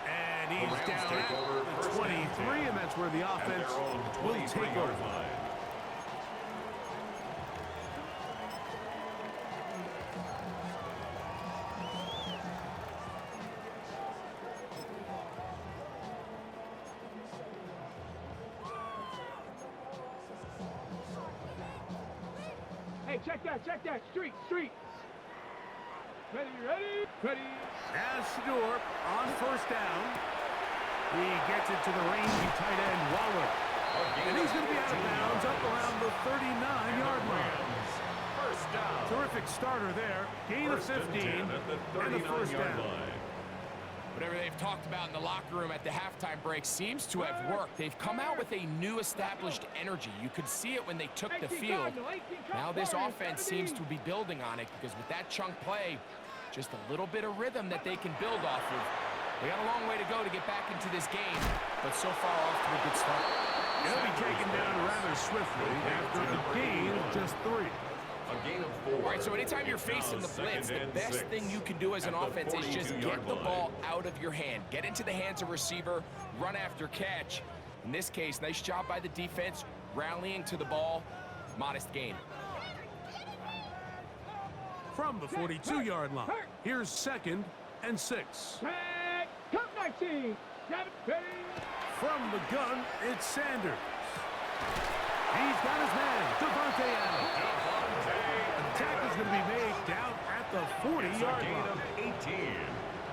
S2: And he's down at the 23, and that's where the offense will take over.
S3: Hey, check that. Street. Ready.
S2: As Shador on first down. He gets it to the rangy tight end, Waller. And he's going to be out of bounds up around the 39-yard line.
S5: First down.
S2: Terrific starter there. Gain of 15 and the first down.
S4: Whatever they've talked about in the locker room at the halftime break seems to have worked. They've come out with a new established energy. You could see it when they took the field. Now this offense seems to be building on it because with that chunk play, just a little bit of rhythm that they can build off of. They got a long way to go to get back into this game, but so far off to a good start.
S2: He'll be taken down rather swiftly after the gain of just 3.
S5: A gain of 4.
S4: All right, so anytime you're facing the blitz, the best thing you can do as an offense is just get the ball out of your hand. Get into the hands of receiver, run after catch. In this case, nice job by the defense, rallying to the ball, modest gain.
S2: From the 42-yard line, here's 2nd and 6.
S3: Come 19. Ready.
S2: From the gun, it's Sanders. He's got his man, Devontae Adams. The tackle's going to be made down at the 40-yard line.
S5: 18.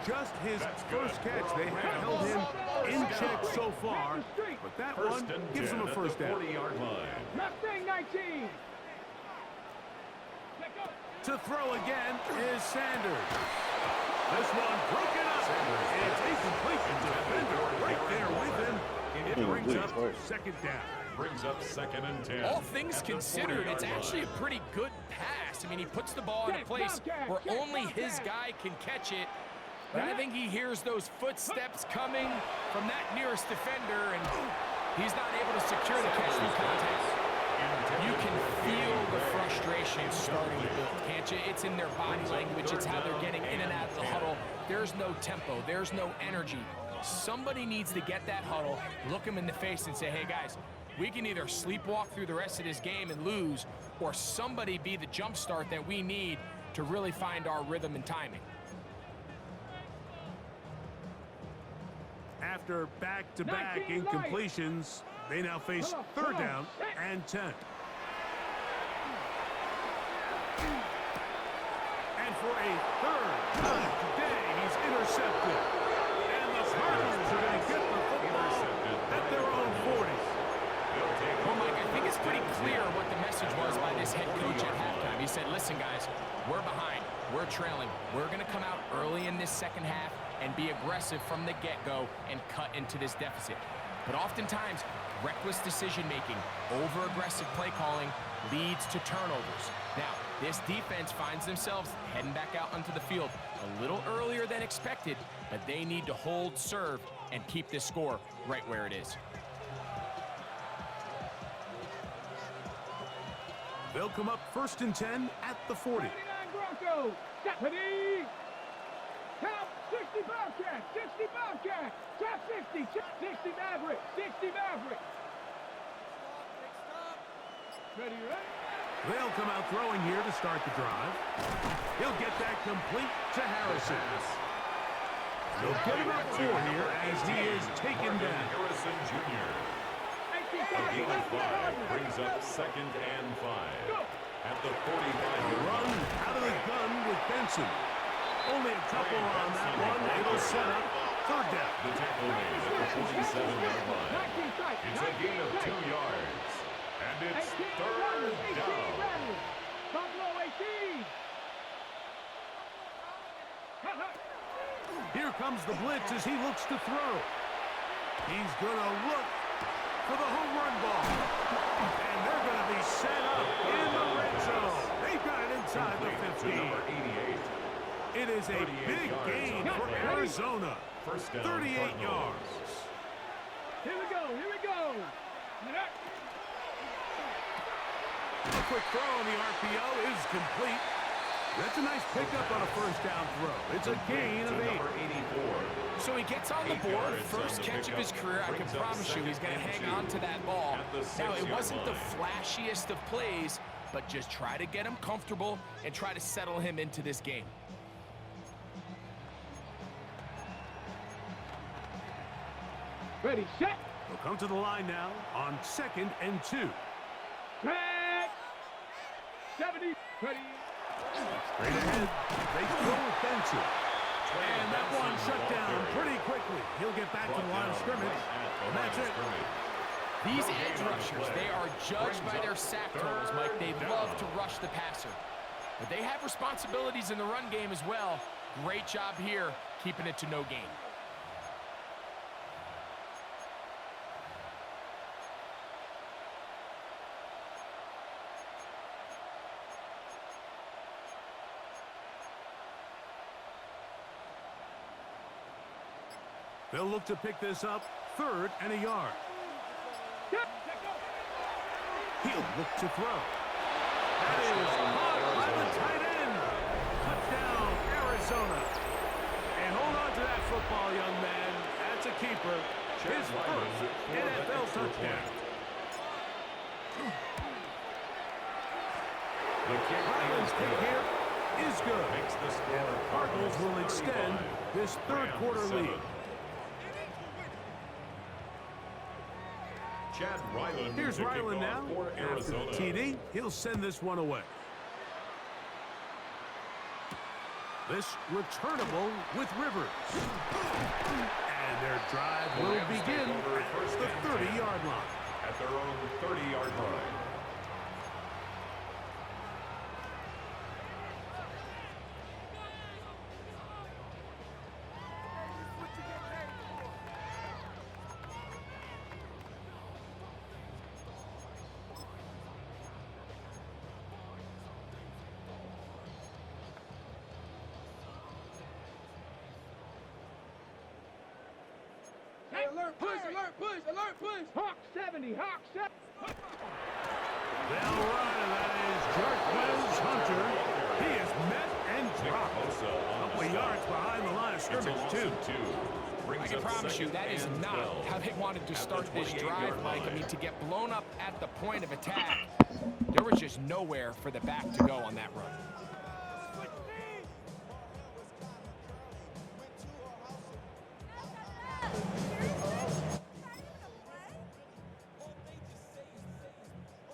S2: Just his first catch. They have held him in check so far, but that one gives him a first down.
S5: 40-yard line.
S3: Mustang 19.
S2: To throw again is Sanders. This one broken up. It's incomplete. Defender right there with him. It brings up 2nd down.
S5: Brings up 2nd and 10.
S4: All things considered, it's actually a pretty good pass. I mean, he puts the ball in a place where only his guy can catch it. But I think he hears those footsteps coming from that nearest defender, and he's not able to secure the catch through contact. You can feel the frustration starting to build, can't you? It's in their body language. It's how they're getting in and out of the huddle. There's no tempo. There's no energy. Somebody needs to get that huddle, look them in the face and say, hey, guys, We can either sleepwalk through the rest of this game and lose, or somebody be the jump start that we need to really find our rhythm and timing.
S2: After back-to-back incompletions, they now face third down and 10. And for a third time today, he's intercepted. And the Cardinals are going to get the football at their own 40.
S4: Well, Mike, I think it's pretty clear what the message was by this head coach at halftime. He said, listen, guys, we're behind. We're trailing. We're going to come out early in this second half and be aggressive from the get-go and cut into this deficit. But oftentimes, reckless decision-making, over-aggressive play calling leads to turnovers. Now, this defense finds themselves heading back out onto the field a little earlier than expected, but they need to hold serve and keep this score right where it is.
S2: They'll come up 1st and 10 at the 40.
S3: 99 Broncos. Deputy. Count 60 Bobcats. 60 Bobcats. Top 60. 60 Maverick. 60 Maverick. Ready, ready?
S2: They'll come out throwing here to start the drive. He'll get that complete to Harrison. They'll get him up 4 here as he is taken down.
S5: Harrison Jr. A gain of 5 brings up 2nd and 5. At the 45.
S2: Run out of the gun with Benson. Only a couple on that one. It'll set up third down.
S5: The tackle made at the 47-yard line. It's a gain of 2 yards. And it's third down.
S3: Buffalo 18.
S2: Here comes the blitz as he looks to throw. He's going to look for the home run ball. And they're going to be set up in the red zone. They've got it inside the 15.
S5: Number 88.
S2: It is a big gain for Arizona.
S5: First down,
S2: 38
S5: Cardinals.
S2: yards.
S3: Here we go. Here we go.
S2: A quick throw on the RPO is complete. That's a nice pickup on a first down throw. It's a gain of 8.
S5: Number 84.
S4: So he gets on the board, first catch of his career. I can promise you he's going to hang on to that ball. Now, it wasn't the flashiest of plays, but just try to get him comfortable and try to settle him into this game.
S3: Ready, set.
S2: They'll come to the line now on 2nd and 2.
S3: Back. 70. Ready.
S2: Straight ahead, they throw with Benson. And that one shut down pretty quickly. He'll get back to the line of scrimmage, and that's it.
S4: These edge rushers, they are judged by their sack totals, Mike. They love to rush the passer. But they have responsibilities in the run game as well. Great job here, keeping it to no gain.
S2: They'll look to pick this up 3rd and a yard. He'll look to throw. That is caught by the tight end. Touchdown, Arizona. And hold on to that football, young man. That's a keeper. His first NFL touchdown. Ryland's kick here is good.
S5: Makes the score.
S2: Cardinals will extend this third quarter lead.
S5: Chad Ryland.
S2: Here's Ryland now.
S5: For
S2: After
S5: Arizona.
S2: the TD, he'll send this one away. This returnable with Rivers. And their drive will begin at the 30-yard line.
S5: At their own 30-yard line.
S3: Hey, alert, push, alert, push, alert, push. Hawk 70, Hawk 70.
S2: They'll run, and that is Jarquez Hunter. He is met and dropped.
S5: Bosa on the
S2: couple of yards behind the line of scrimmage, too.
S4: I can promise you that is not how they wanted to start this drive, Mike. I mean, to get blown up at the point of attack, there was just nowhere for the back to go on that run.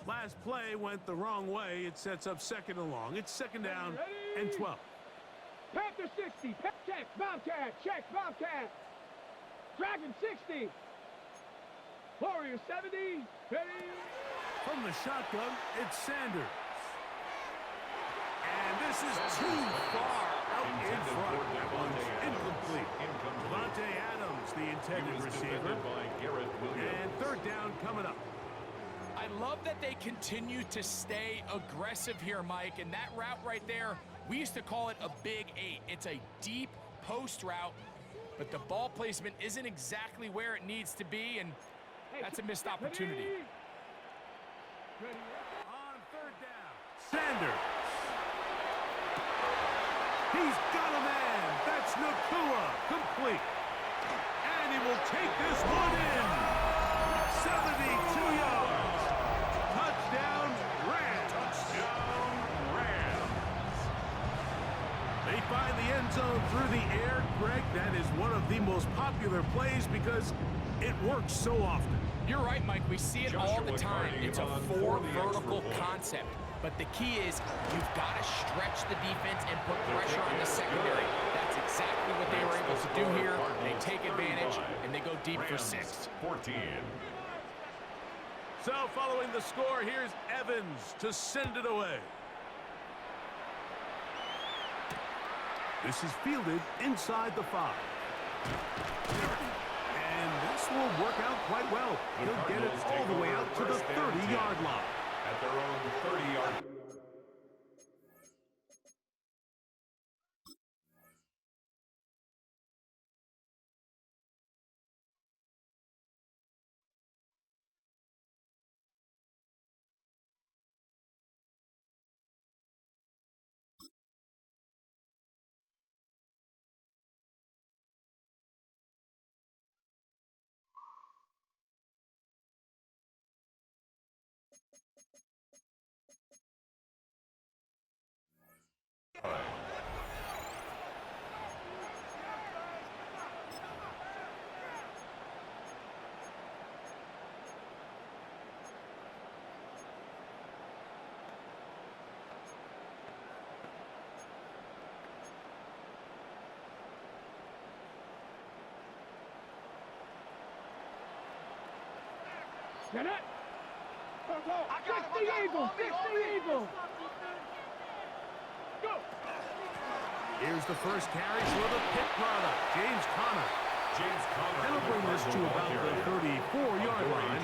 S2: Last play went the wrong way. It sets up second and long. It's second down and 12.
S3: Panther 60, check, Bobcat, check, Bobcat. Dragon 60. Warrior 70, ready.
S2: From the shotgun, it's Sanders. And this is too far out in front. That one's incomplete. Devontae Adams, the intended receiver. And third down coming up.
S4: I love that they continue to stay aggressive here, Mike, and that route right there, we used to call it a big 8. It's a deep post route, but the ball placement isn't exactly where it needs to be, and that's a missed opportunity.
S2: On third down, Sanders. He's got a man. That's Nakua, complete. And he will take this one in. 72 yards. Touchdown, Rams. Touchdown, Rams. They find the end zone through the air. Greg, that is one of the most popular plays because it works so often.
S4: You're right, Mike. We see it all the time. It's a 4 vertical concept. But the key is you've got to stretch the defense and put pressure on the secondary. That's exactly what they were able to do here. They take advantage, and they go deep for 6.
S5: 14.
S2: So following the score, here's Evans to send it away. This is fielded inside the 5. And this will work out quite well. He'll get it all the way out to the 30-yard line.
S5: At their own 30-yard.
S3: Get it. 60 Eagles, 60 Eagles. Go.
S2: Here's the first carry for the Pitt product, James Conner. They'll bring this to about the 34-yard line.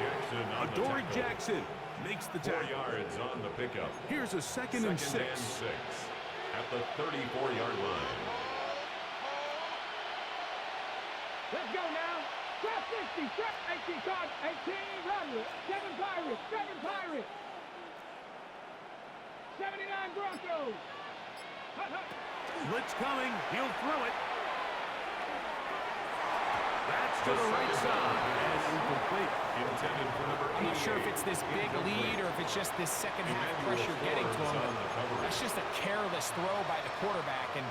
S2: Adoree Jackson makes the tackle.
S5: 4 yards on the pickup.
S2: Here's a second and 6.
S5: At the 34-yard line.
S3: Let's go now. Trap 60, trap 18, card 18, run. 7 Pirates, 7 Pirates. 79 Broncos. Hut, hut.
S2: Blitz coming. He'll throw it. That's to the right side. And incomplete.
S5: Intended for number 88.
S4: I'm not sure if it's this big lead or if it's just this second half pressure getting to him. That's just a careless throw by the quarterback. And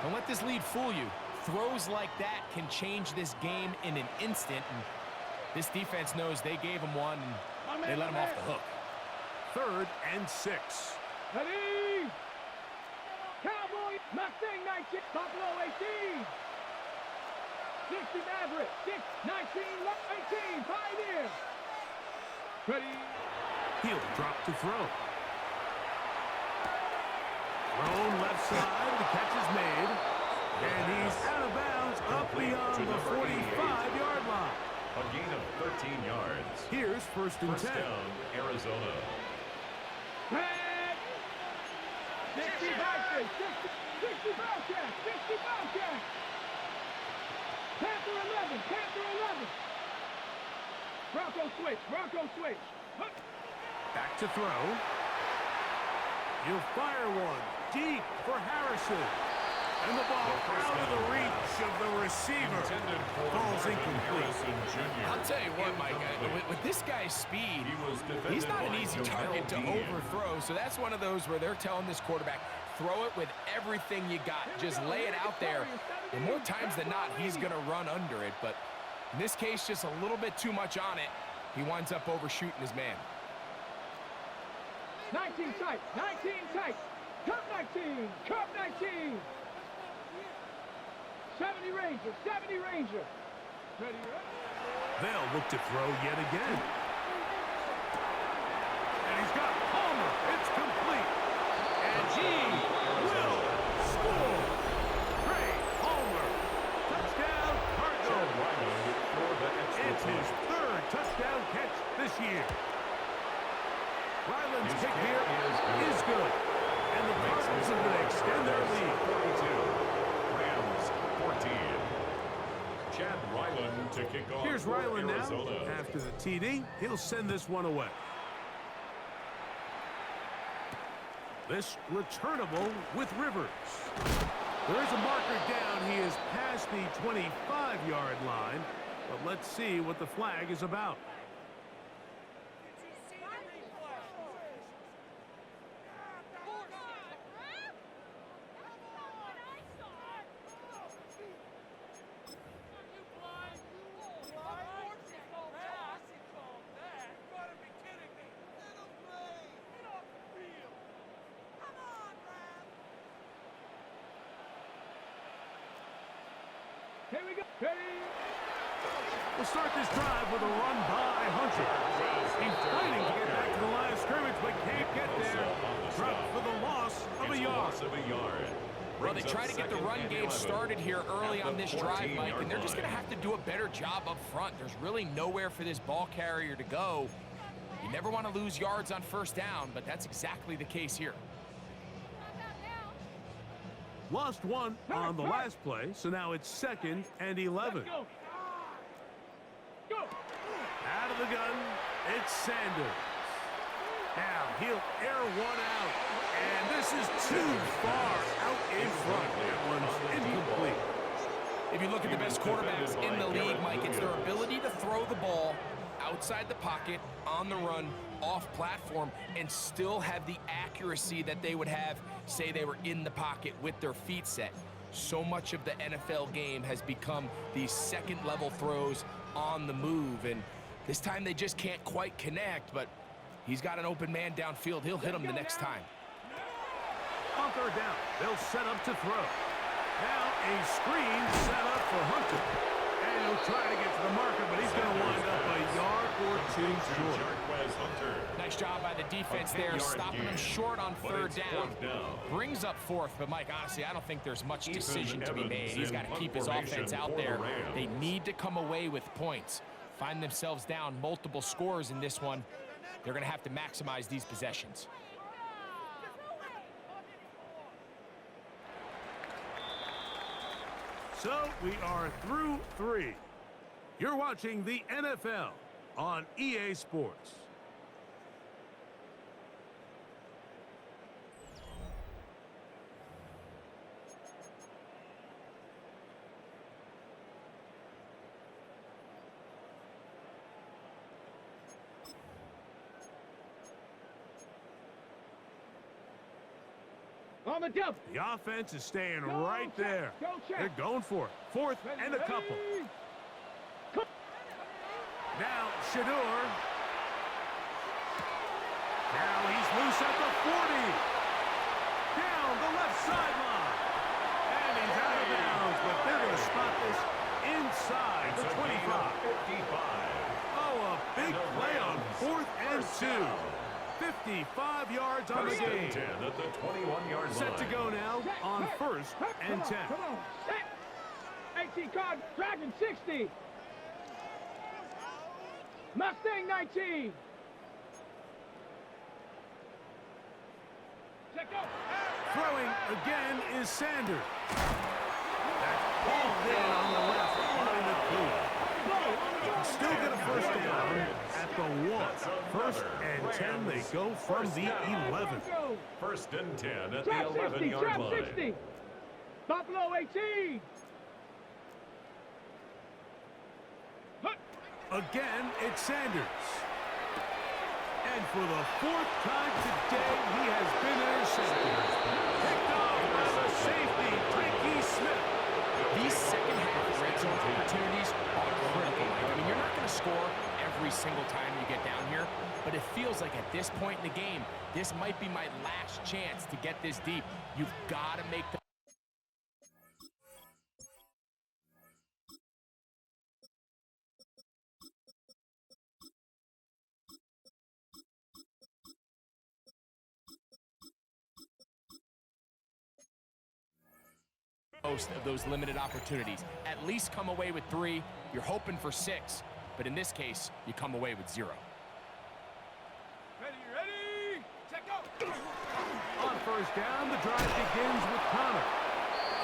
S4: don't let this lead fool you. Throws like that can change this game in an instant. And this defense knows they gave him one, and they let him off the hook.
S2: 3rd and 6.
S3: Ready. Cowboy, Mustang 19, Buffalo 18. 60 Maverick, 6, 19, 18, Pioneer. Ready.
S2: He'll drop to throw. Thrown left side, the catch is made. And he's out of bounds up beyond the 45-yard line.
S5: A gain of 13 yards.
S2: Here's first and 10.
S5: Down, Arizona.
S3: Red. 60 Vikings, 60 Bobcats, 60 Bobcats. Panther 11, Panther 11. Bronco switch, Bronco switch. Hup.
S2: Back to throw. He'll fire one deep for Harrison. And the ball out of the reach of the receiver. Falls incomplete.
S4: I'll tell you what, Mike, with this guy's speed, he's not an easy target to overthrow. So that's one of those where they're telling this quarterback, throw it with everything you got. Just lay it out there. And more times than not, he's going to run under it. But in this case, just a little bit too much on it. He winds up overshooting his man.
S3: 19 tight, 19 tight. Cup 19, Cup 19. 70 Ranger, 70 Ranger. Ready,
S2: They'll look to throw yet again. And he's got Palmer. It's complete. And he will score. Trey Palmer. Touchdown, Cardinals. It's his third touchdown catch this year. Ryland's kick here is good. And the Cardinals are going to extend their lead.
S5: 42. Rams 14. Chad Ryland to kick off.
S2: Here's Ryland now.
S5: Arizona.
S2: After the TD, he'll send this one away. This returnable with Rivers. There is a marker down. He is past the 25-yard line. But let's see what the flag is about.
S3: Here we go. Ready.
S2: We'll start this drive with a run by Hunter. He's fighting to get back to the line of scrimmage, but can't get there. Dropped for the loss of a yard.
S4: Well, they try to get the run game started here early on this drive, Mike, and they're just going to have to do a better job up front. There's really nowhere for this ball carrier to go. You never want to lose yards on first down, but that's exactly the case here.
S2: Lost one on the last play, so now it's 2nd and 11.
S3: Let's go. Go.
S2: Out of the gun, it's Sanders. Now he'll air one out, and this is too far out in front. That one's incomplete.
S4: If you look at the best quarterbacks in the league, Mike, it's their ability to throw the ball outside the pocket, on the run, off platform, and still have the accuracy that they would have, say they were in the pocket with their feet set. So much of the NFL game has become these second-level throws on the move, and this time they just can't quite connect, but he's got an open man downfield. He'll hit him the next time.
S2: On 3rd down, they'll set up to throw. Now a screen set up for Hunter. And he'll try to get to the marker, but he's going to wind up a yard or two short.
S4: Nice job by the defense there, stopping them short on 3rd down. Brings up 4th, but Mike, honestly, I don't think there's much decision to be made. He's got to keep his offense out there. They need to come away with points. Find themselves down multiple scores in this one. They're going to have to maximize these possessions.
S2: So we are through 3. You're watching the NFL on EA Sports.
S3: On the double.
S2: The offense is staying right there.
S3: Go check.
S2: They're going for it. 4th and a couple. Now Shador. Now he's loose at the 40. Down the left sideline. And he's out of bounds, but they're going to spot this inside the 25. Oh, a big play on 4th and 2. 55 yards on the game.
S5: At the 21-yard
S2: Set to go now on 1st and 10.
S3: Come on, set. 18 card, Dragon 60. Mustang 19. Check go.
S2: Throwing again is Sanders. That's pulled in on the left behind the boot. Still get a first down at the 1. 1st and 10, they go from the 11.
S5: 1st and 10 at the
S3: Trap 60,
S5: 11-yard
S3: trap
S5: line.
S3: 60. Buffalo 18.
S2: Again, it's Sanders. And for the fourth time today, he has been intercepted. Picked off by the safety, Ricky Smith.
S4: These second half red zone opportunities are critical. I mean, you're not going to score every single time you get down here, but it feels like at this point in the game, this might be my last chance to get this deep. You've got to make the most of those limited opportunities. At least come away with 3. You're hoping for 6, but in this case, you come away with 0.
S3: Ready, check out.
S2: On first down, the drive begins with Connor.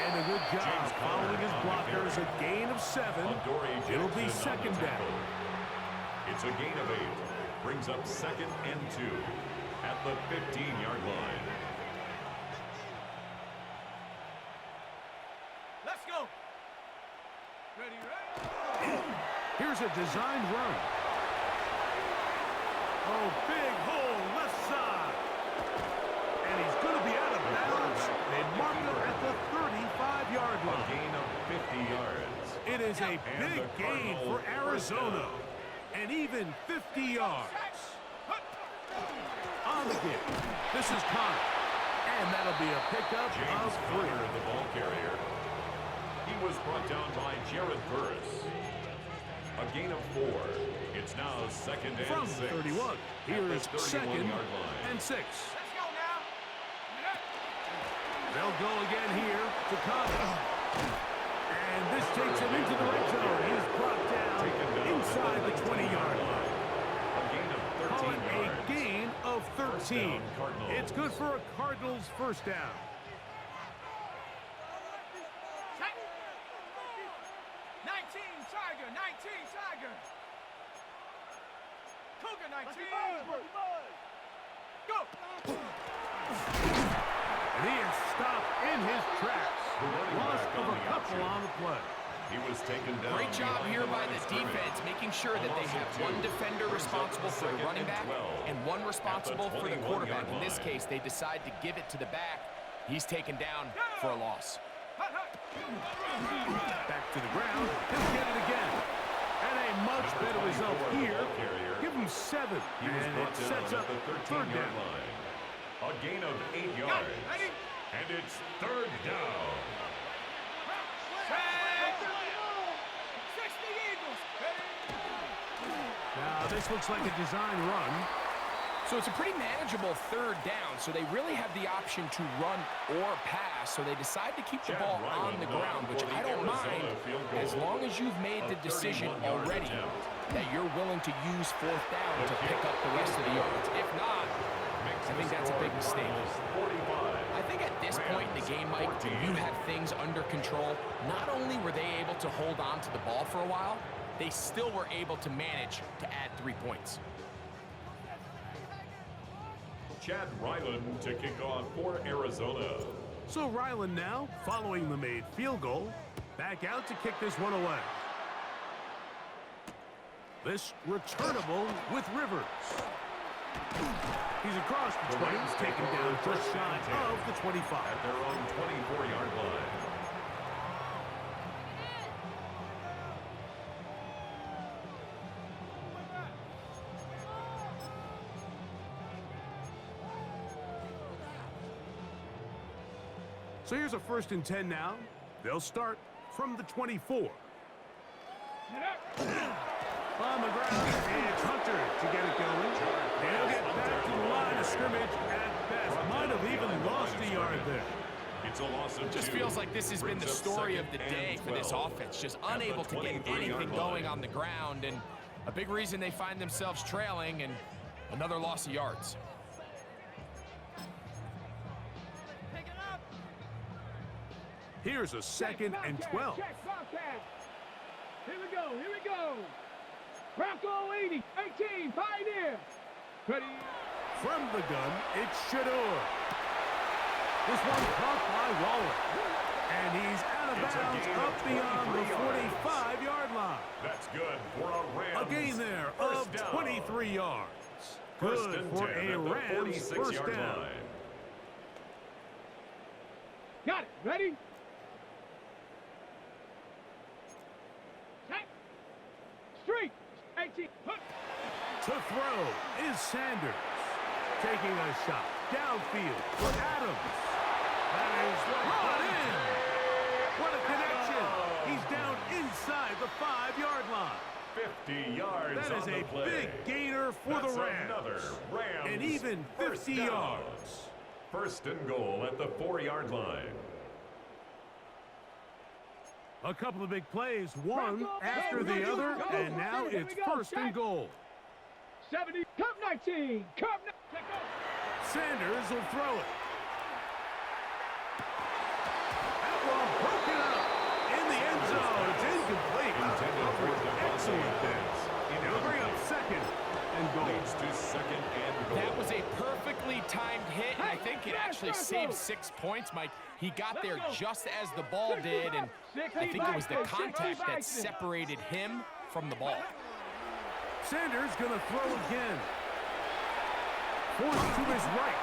S2: And a good job following his blockers, a gain of 7. It'll be second down.
S5: It's a gain of 8. Brings up 2nd and 2 at the 15-yard line.
S3: Let's go. Ready.
S2: Here's a design run. Oh, big hole left side. And he's going to be out of bounds. They mark him at the 35-yard line.
S5: A gain of 50 yards.
S2: It is a big gain for Arizona. And even 50 yards. On the kick. This is Connor. And that'll be a pickup of 3.
S5: Connor, the ball carrier. He was brought down by Jared Burris. A gain of 4. It's now 2nd and 6.
S2: From 31. Here is 2nd and 6.
S3: Let's go now.
S2: They'll go again here to Connor. And this takes him into the red zone. He's brought down inside the 20-yard line.
S5: A gain of 13
S2: Call it
S5: yards.
S2: a gain of 13. It's good for a Cardinals first down.
S3: 19 Tiger, 19 Tiger. Cougar 19. Go.
S2: And he is stopped in his tracks. Loss of a couple on the play.
S5: He was taken down.
S4: Great job here by the defense, making sure that they have one defender responsible for the running back and one responsible for the quarterback. In this case, they decide to give it to the back. He's taken down for a loss.
S2: Back to the ground. He'll get it again. And a much better result here. Give him 7. And it sets up
S5: the
S2: 3rd
S5: 13-yard
S2: down.
S5: line. A gain of 8 yards. And it's 3rd down.
S3: 60 Eagles.
S2: Now, this looks like a design run.
S4: So it's a pretty manageable 3rd down, so they really have the option to run or pass, so they decide to keep the ball on the ground, which I don't mind, as long as you've made the decision already that you're willing to use 4th down to pick up the rest of the yards. If not, I think that's a big mistake. I think at this point in the game, Mike, when you have things under control, not only were they able to hold on to the ball for a while, they still were able to manage to add 3 points.
S5: Chad Ryland to kick off for Arizona.
S2: So Ryland now, following the made field goal, back out to kick this one away. This returnable with Rivers. He's across the 20, he's taken down just shy of the 25.
S5: At their own 24-yard line.
S2: So here's a 1st and 10 now. They'll start from the 24. On the ground, it's Hunter to get it going. They'll get back to the line of scrimmage at best. Might have even lost a yard there.
S5: It's a loss of 2.
S4: Just feels like this has been the story of the day for this offense. Just unable to get anything going on the ground, and a big reason they find themselves trailing, and another loss of yards.
S2: Here's a 2nd and 12.
S3: Check, Bobcat. Here we go, here we go. Bronco 80, 18, Pioneer. Ready.
S2: From the gun, it's Shador. This one caught by Waller. And And he's out of bounds up beyond the 45-yard line.
S5: That's good for a Rams.
S2: A gain there of 23 yards. Good for a Rams first down.
S3: Got it. Ready? Set. Straight. 18. Hook.
S2: To throw is Sanders. Taking a shot downfield for Adams. That is brought in. What a connection. He's down inside the 5-yard line.
S5: 50 yards
S2: That is
S5: on the
S2: a
S5: play.
S2: big gainer for
S5: That's
S2: the Rams.
S5: another Rams
S2: And even 50
S5: down.
S2: yards.
S5: First and goal at the 4-yard line.
S2: A couple of big plays, one after the other, and now it's first and goal.
S3: 70. Cup 19. Cup 19.
S2: Sanders will throw it. That one broken up in the end zone. It's incomplete.
S5: Intended for the
S2: Excellent pass. He'll bring up second and goal.
S5: Leads to second and goal.
S4: That was a perfectly timed hit, and I think it actually saved 6 points, Mike. He got there just as the ball did, and I think it was the contact that separated him from the ball.
S2: Sanders gonna throw again. Forced to his right.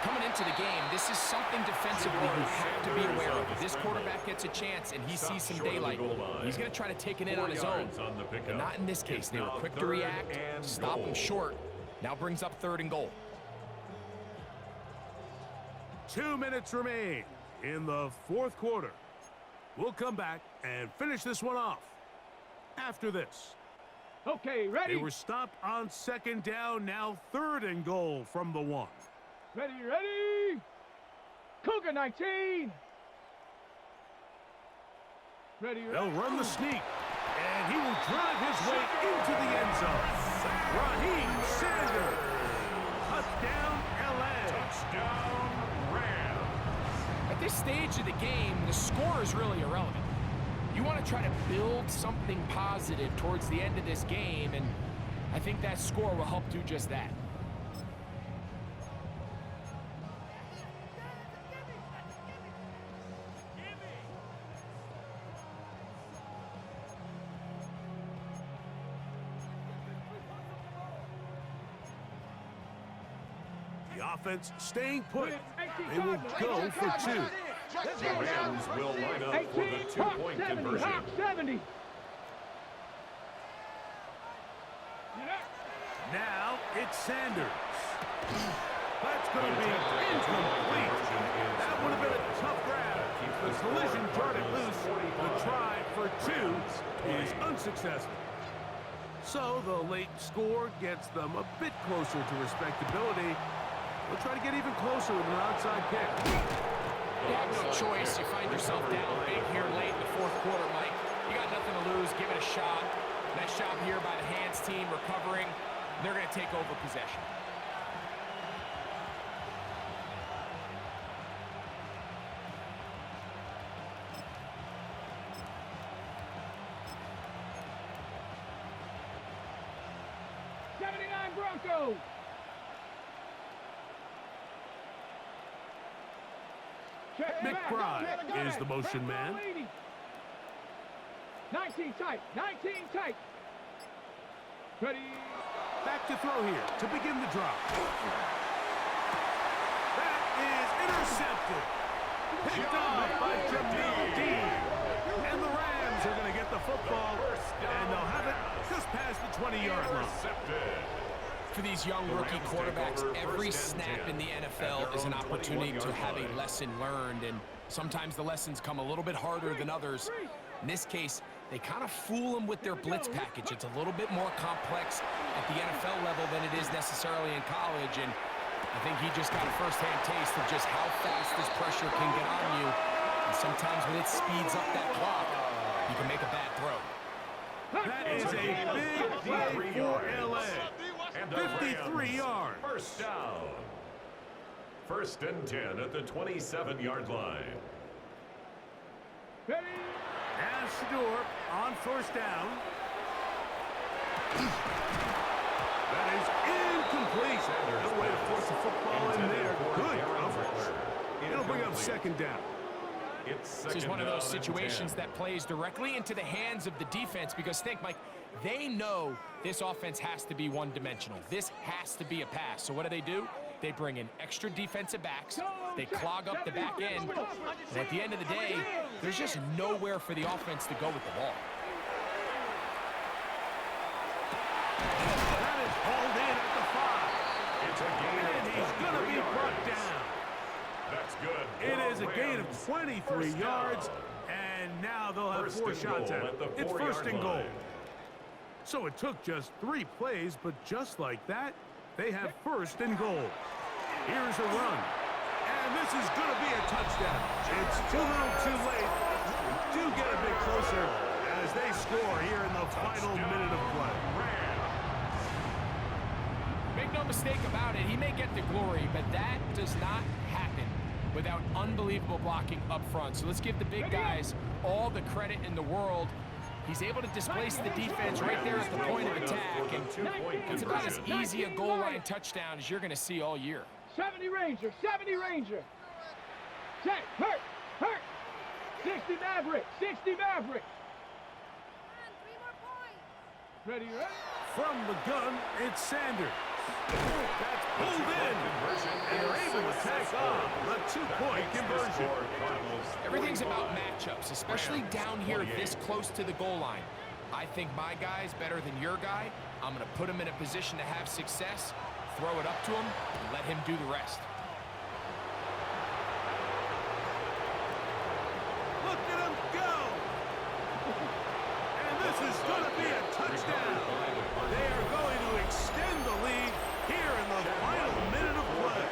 S4: Coming into the game, this is something defensively you have to be aware of. If this quarterback gets a chance and he sees some daylight, he's going to try to take it in on his own. But not in this case. They were quick to react, stop him short. Now brings up third and goal.
S2: 2 minutes remain in the fourth quarter. We'll come back and finish this one off after this.
S3: Okay, ready?
S2: They were stopped on second down, now third and goal from the 1.
S3: Ready, ready? Cougar 19. Ready, ready?
S2: They'll run the sneak, and he will drive his way into the end zone. Raheem Sanders. Touchdown, LA.
S5: Touchdown, Rams.
S4: At this stage of the game, the score is really irrelevant. You want to try to build something positive towards the end of this game, and I think that score will help do just that.
S2: The offense staying put. They will go for 2.
S5: The Rams will line up for
S3: 18.
S5: the 2-point conversion.
S3: Hawk 70.
S2: Now it's Sanders. That's going to be incomplete. That would have been a tough grab. The collision darted loose. The try for 2 is unsuccessful. So the late score gets them a bit closer to respectability. They'll try to get even closer with an onside kick.
S4: You have no choice. You find yourself down big here late in the fourth quarter, Mike. You got nothing to lose. Give it a shot. Nice job here by the hands team recovering. They're going to take over possession.
S3: Broncos.
S2: McBride is the motion man.
S3: 19 tight. 19 tight. Ready.
S2: Back to throw here to begin the drop. That is intercepted. Picked off by Jamil Dean. And the Rams are going to get the football, and they'll have it just past the 20-yard line.
S4: For these young rookie quarterbacks, every snap in the NFL is an opportunity to have a lesson learned, and sometimes the lessons come a little bit harder than others. In this case, they kind of fool them with their blitz package. It's a little bit more complex at the NFL level than it is necessarily in college, and I think he just got a first-hand taste of just how fast this pressure can get on you. And sometimes when it speeds up that clock, you can make a bad throw.
S2: That is a big play for LA. 53 yards.
S5: First down. First and 10 at the 27-yard line.
S3: Ready.
S2: And Shador on first down. That is incomplete. No way to force the football in there. Good coverage. It'll bring up second down.
S5: It's
S4: This is
S5: second
S4: one of those
S5: down and
S4: situations
S5: 10.
S4: that plays directly into the hands of the defense because think, Mike, they know this offense has to be one-dimensional. This has to be a pass. So what do? They bring in extra defensive backs. They clog up the back end. And at the end of the day, there's just nowhere for the offense to go with the ball.
S2: That is hauled in at the 5.
S5: It's a gain
S2: And
S5: of
S2: he's going to be
S5: 23
S2: brought
S5: yards.
S2: down.
S5: That's good.
S2: It is a gain of
S5: Rams.
S2: 23
S5: First
S2: yards,
S5: down.
S2: and now they'll have
S5: First
S2: 4
S5: and
S2: shots
S5: goal
S2: at
S5: at
S2: it.
S5: the
S2: It's
S5: 4-yard
S2: first and goal.
S5: line.
S2: So it took just 3 plays, but just like that, they have first and goal. Here's a run, and this is going to be a touchdown. It's too little too late. We do get a bit closer as they score here in the final minute of play.
S4: Make no mistake about it, he may get the glory, but that does not happen without unbelievable blocking up front. So let's give the big guys all the credit in the world. He's able to displace the defense right there at the point of attack, and it's about as easy a goal line touchdown as you're going to see all year.
S3: 70 Ranger, 70 Ranger. Check, hurt, hurt. 60 Maverick, 60 Maverick. Ready, ready?
S2: From the gun, it's Sanders. That's pulled in, and they're able to tack on the 2-point conversion.
S4: Everything's about matchups, especially down here this close to the goal line. I think my guy's better than your guy. I'm going to put him in a position to have success, throw it up to him, and let him do the rest.
S2: Look at him go! And this is going to be a touchdown. They are going to extend the lead here in the final minute of play.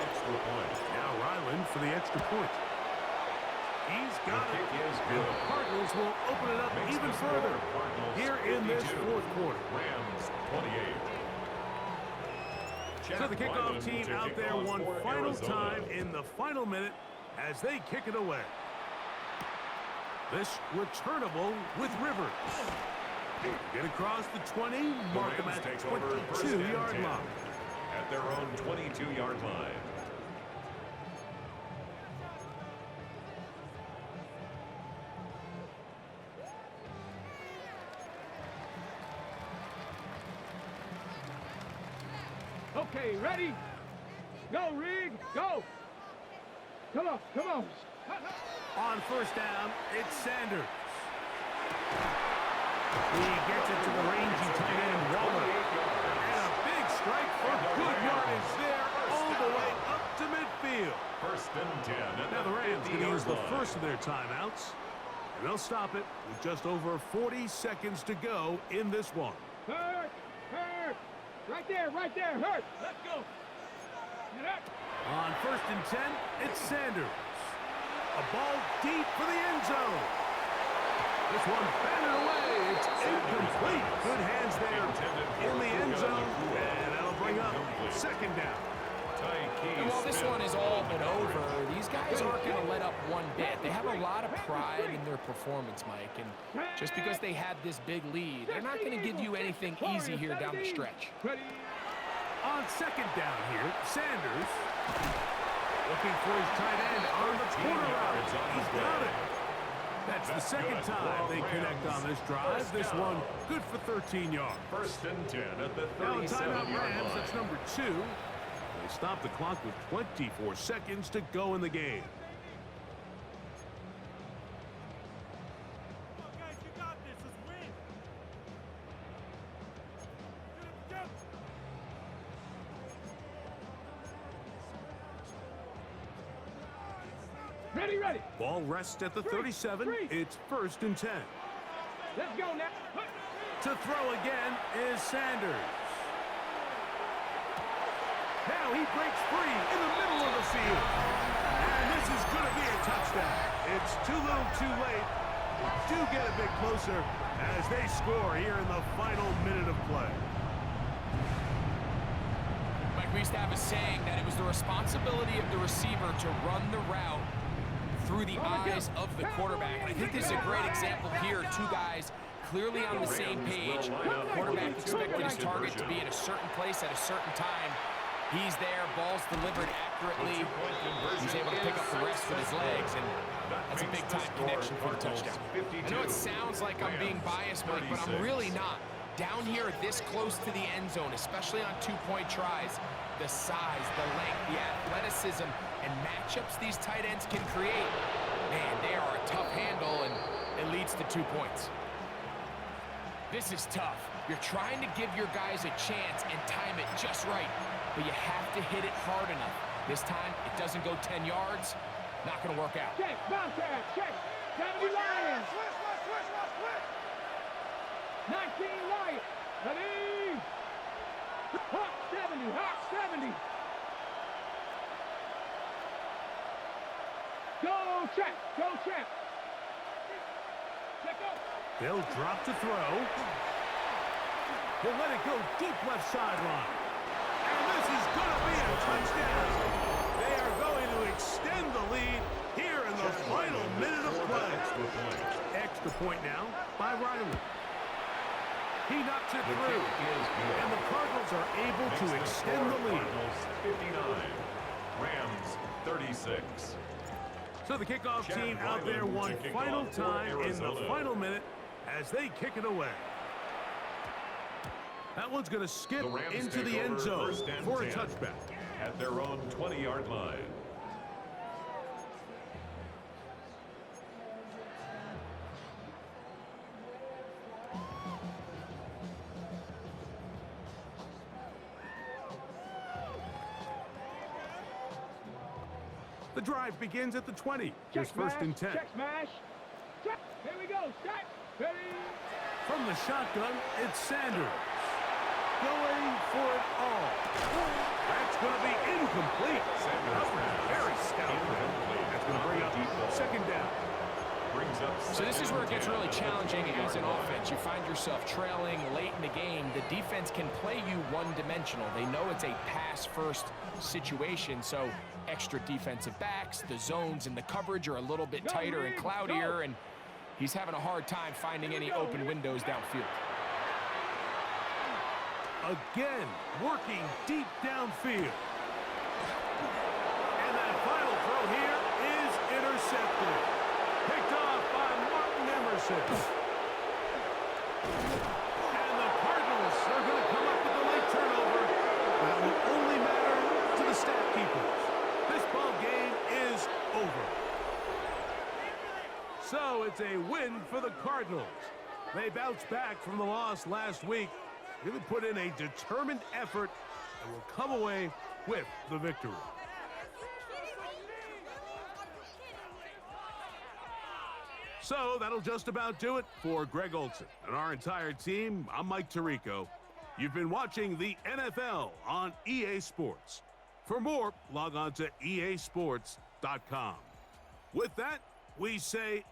S2: Now Ryland for the extra point. He's got it, and the Cardinals will open it up even further here in this fourth quarter.
S5: Rams 28.
S2: So the kickoff team out there one final time in the final minute as they kick it away. This returnable with Rivers. Get across the 20, mark them at the 22-yard line.
S5: At their own 22-yard line.
S3: Okay, ready? Go, Rig, go. Come on, come on.
S2: On first down, it's Sanders. He gets it to the rangy tight end, Waller. And a big strike for good yardage there all the way up to midfield.
S5: First and 10.
S2: Now the Rams going to use the first of their timeouts. And they'll stop it with just over 40 seconds to go in this one.
S3: Hurt, hurt. Right there, hurt. Let's go. Get up.
S2: On first and 10, it's Sanders. A ball deep for the end zone. This one batted away. It's incomplete. Good hands there in the end zone. And that'll bring up second down.
S4: And while this one is all but over, these guys aren't going to let up one bit. They have a lot of pride in their performance, Mike. And just because they had this big lead, they're not going to give you anything easy here down the stretch.
S2: On second down here, Sanders looking for his tight end on the corner route. He's got it. That's the second time they connect on this drive. This one good for 13 yards.
S5: First and 10 at the
S2: Now a timeout
S5: 37-yard
S2: Rams,
S5: line.
S2: that's number 2. They stop the clock with 24 seconds to go in the game.
S7: Guys, you got this. Let's win.
S3: Ready, ready.
S2: Ball rests at the 37. It's first and 10.
S3: Let's go now.
S2: To throw again is Sanders. Now he breaks free in the middle of the field. And this is going to be a touchdown. It's too little too late. Do get a bit closer as they score here in the final minute of play.
S4: Mike, we used to have a saying that it was the responsibility of the receiver to run the route through the eyes of the quarterback. And I think this is a great example here. Two guys clearly on the same page. Quarterback expected his target to be in a certain place at a certain time. He's there, ball's delivered accurately. He's able to pick up the rest with his legs, and that's a big-time connection for the touchdown. I know it sounds like I'm being biased, Mike, but I'm really not. Down here this close to the end zone, especially on two-point tries, the size, the length, the athleticism, and matchups these tight ends can create, man, they are a tough handle, and it leads to 2 points. This is tough. You're trying to give your guys a chance and time it just right, but you have to hit it hard enough. This time, it doesn't go 10 yards. Not going to work out.
S3: Check, Bobcat, check. 70 Lions. 19 Lions. Ready? Hawk 70, Hawk 70. Go check, go check. Check up.
S2: They'll drop to throw. He'll let it go deep left sideline. And this is going to be a touchdown. They are going to extend the lead here in the final minute of play. Extra point now by Riley. He knocks it through. And the Cardinals are able to extend the lead.
S5: 59, Rams 36.
S2: So the kickoff team out there one final time in the final minute as they kick it away. That one's going to skip into the end zone for a touchback.
S5: At their own 20-yard line.
S2: The drive begins at the 20.
S3: Check
S2: Just first and 10.
S3: Check smash. Check. Here we go. Start. Ready?
S2: From the shotgun, it's Sanders. Going for it all. That's going to be incomplete. Very stout. That's going to bring up second down.
S4: So this is where it gets really challenging as an offense. You find yourself trailing late in the game. The defense can play you one-dimensional. They know it's a pass-first situation, so extra defensive backs, the zones and the coverage are a little bit tighter and cloudier, and he's having a hard time finding any open windows downfield.
S2: Again, working deep downfield. And that final throw here is intercepted. Picked off by Martin Emerson. And the Cardinals are going to come up with a late turnover. That will only matter to the stat keepers. This ball game is over. So it's a win for the Cardinals. They bounced back from the loss last week. Really put in a determined effort and will come away with the victory. So that'll just about do it for Greg Olson and our entire team. I'm Mike Tirico. You've been watching the NFL on EA Sports. For more, log on to easports.com. With that, we say...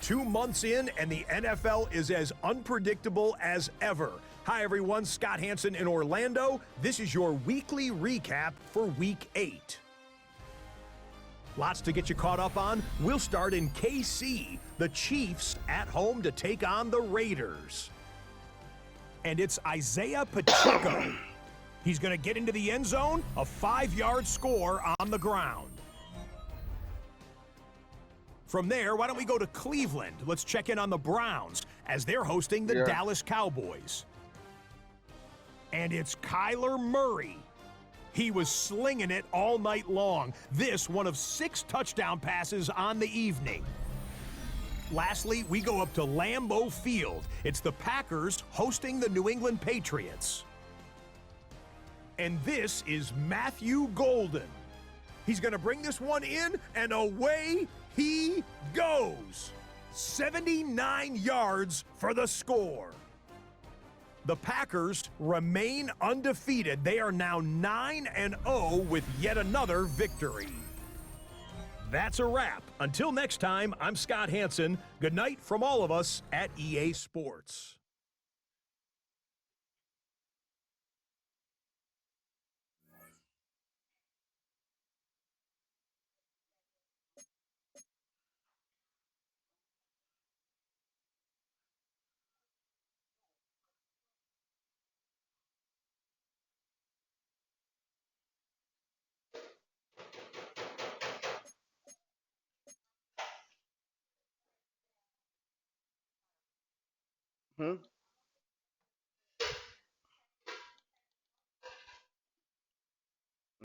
S8: 2 months in, and the NFL is as unpredictable as ever. Hi, everyone. Scott Hansen in Orlando. This is your weekly recap for Week 8. Lots to get you caught up on. We'll start in KC. The Chiefs at home to take on the Raiders. And it's Isaiah Pacheco. He's going to get into the end zone, a 5-yard score on the ground. From there, why don't we go to Cleveland? Let's check in on the Browns as they're hosting the Dallas Cowboys. And it's Kyler Murray. He was slinging it all night long. This one of 6 touchdown passes on the evening. Lastly, we go up to Lambeau Field. It's the Packers hosting the New England Patriots. And this is Matthew Golden. He's going to bring this one in, and away he goes. 79 yards for the score. The Packers remain undefeated. They are now 9-0 with yet another victory. That's a wrap. Until next time, I'm Scott Hansen. Good night from all of us at EA Sports.
S1: Hmm?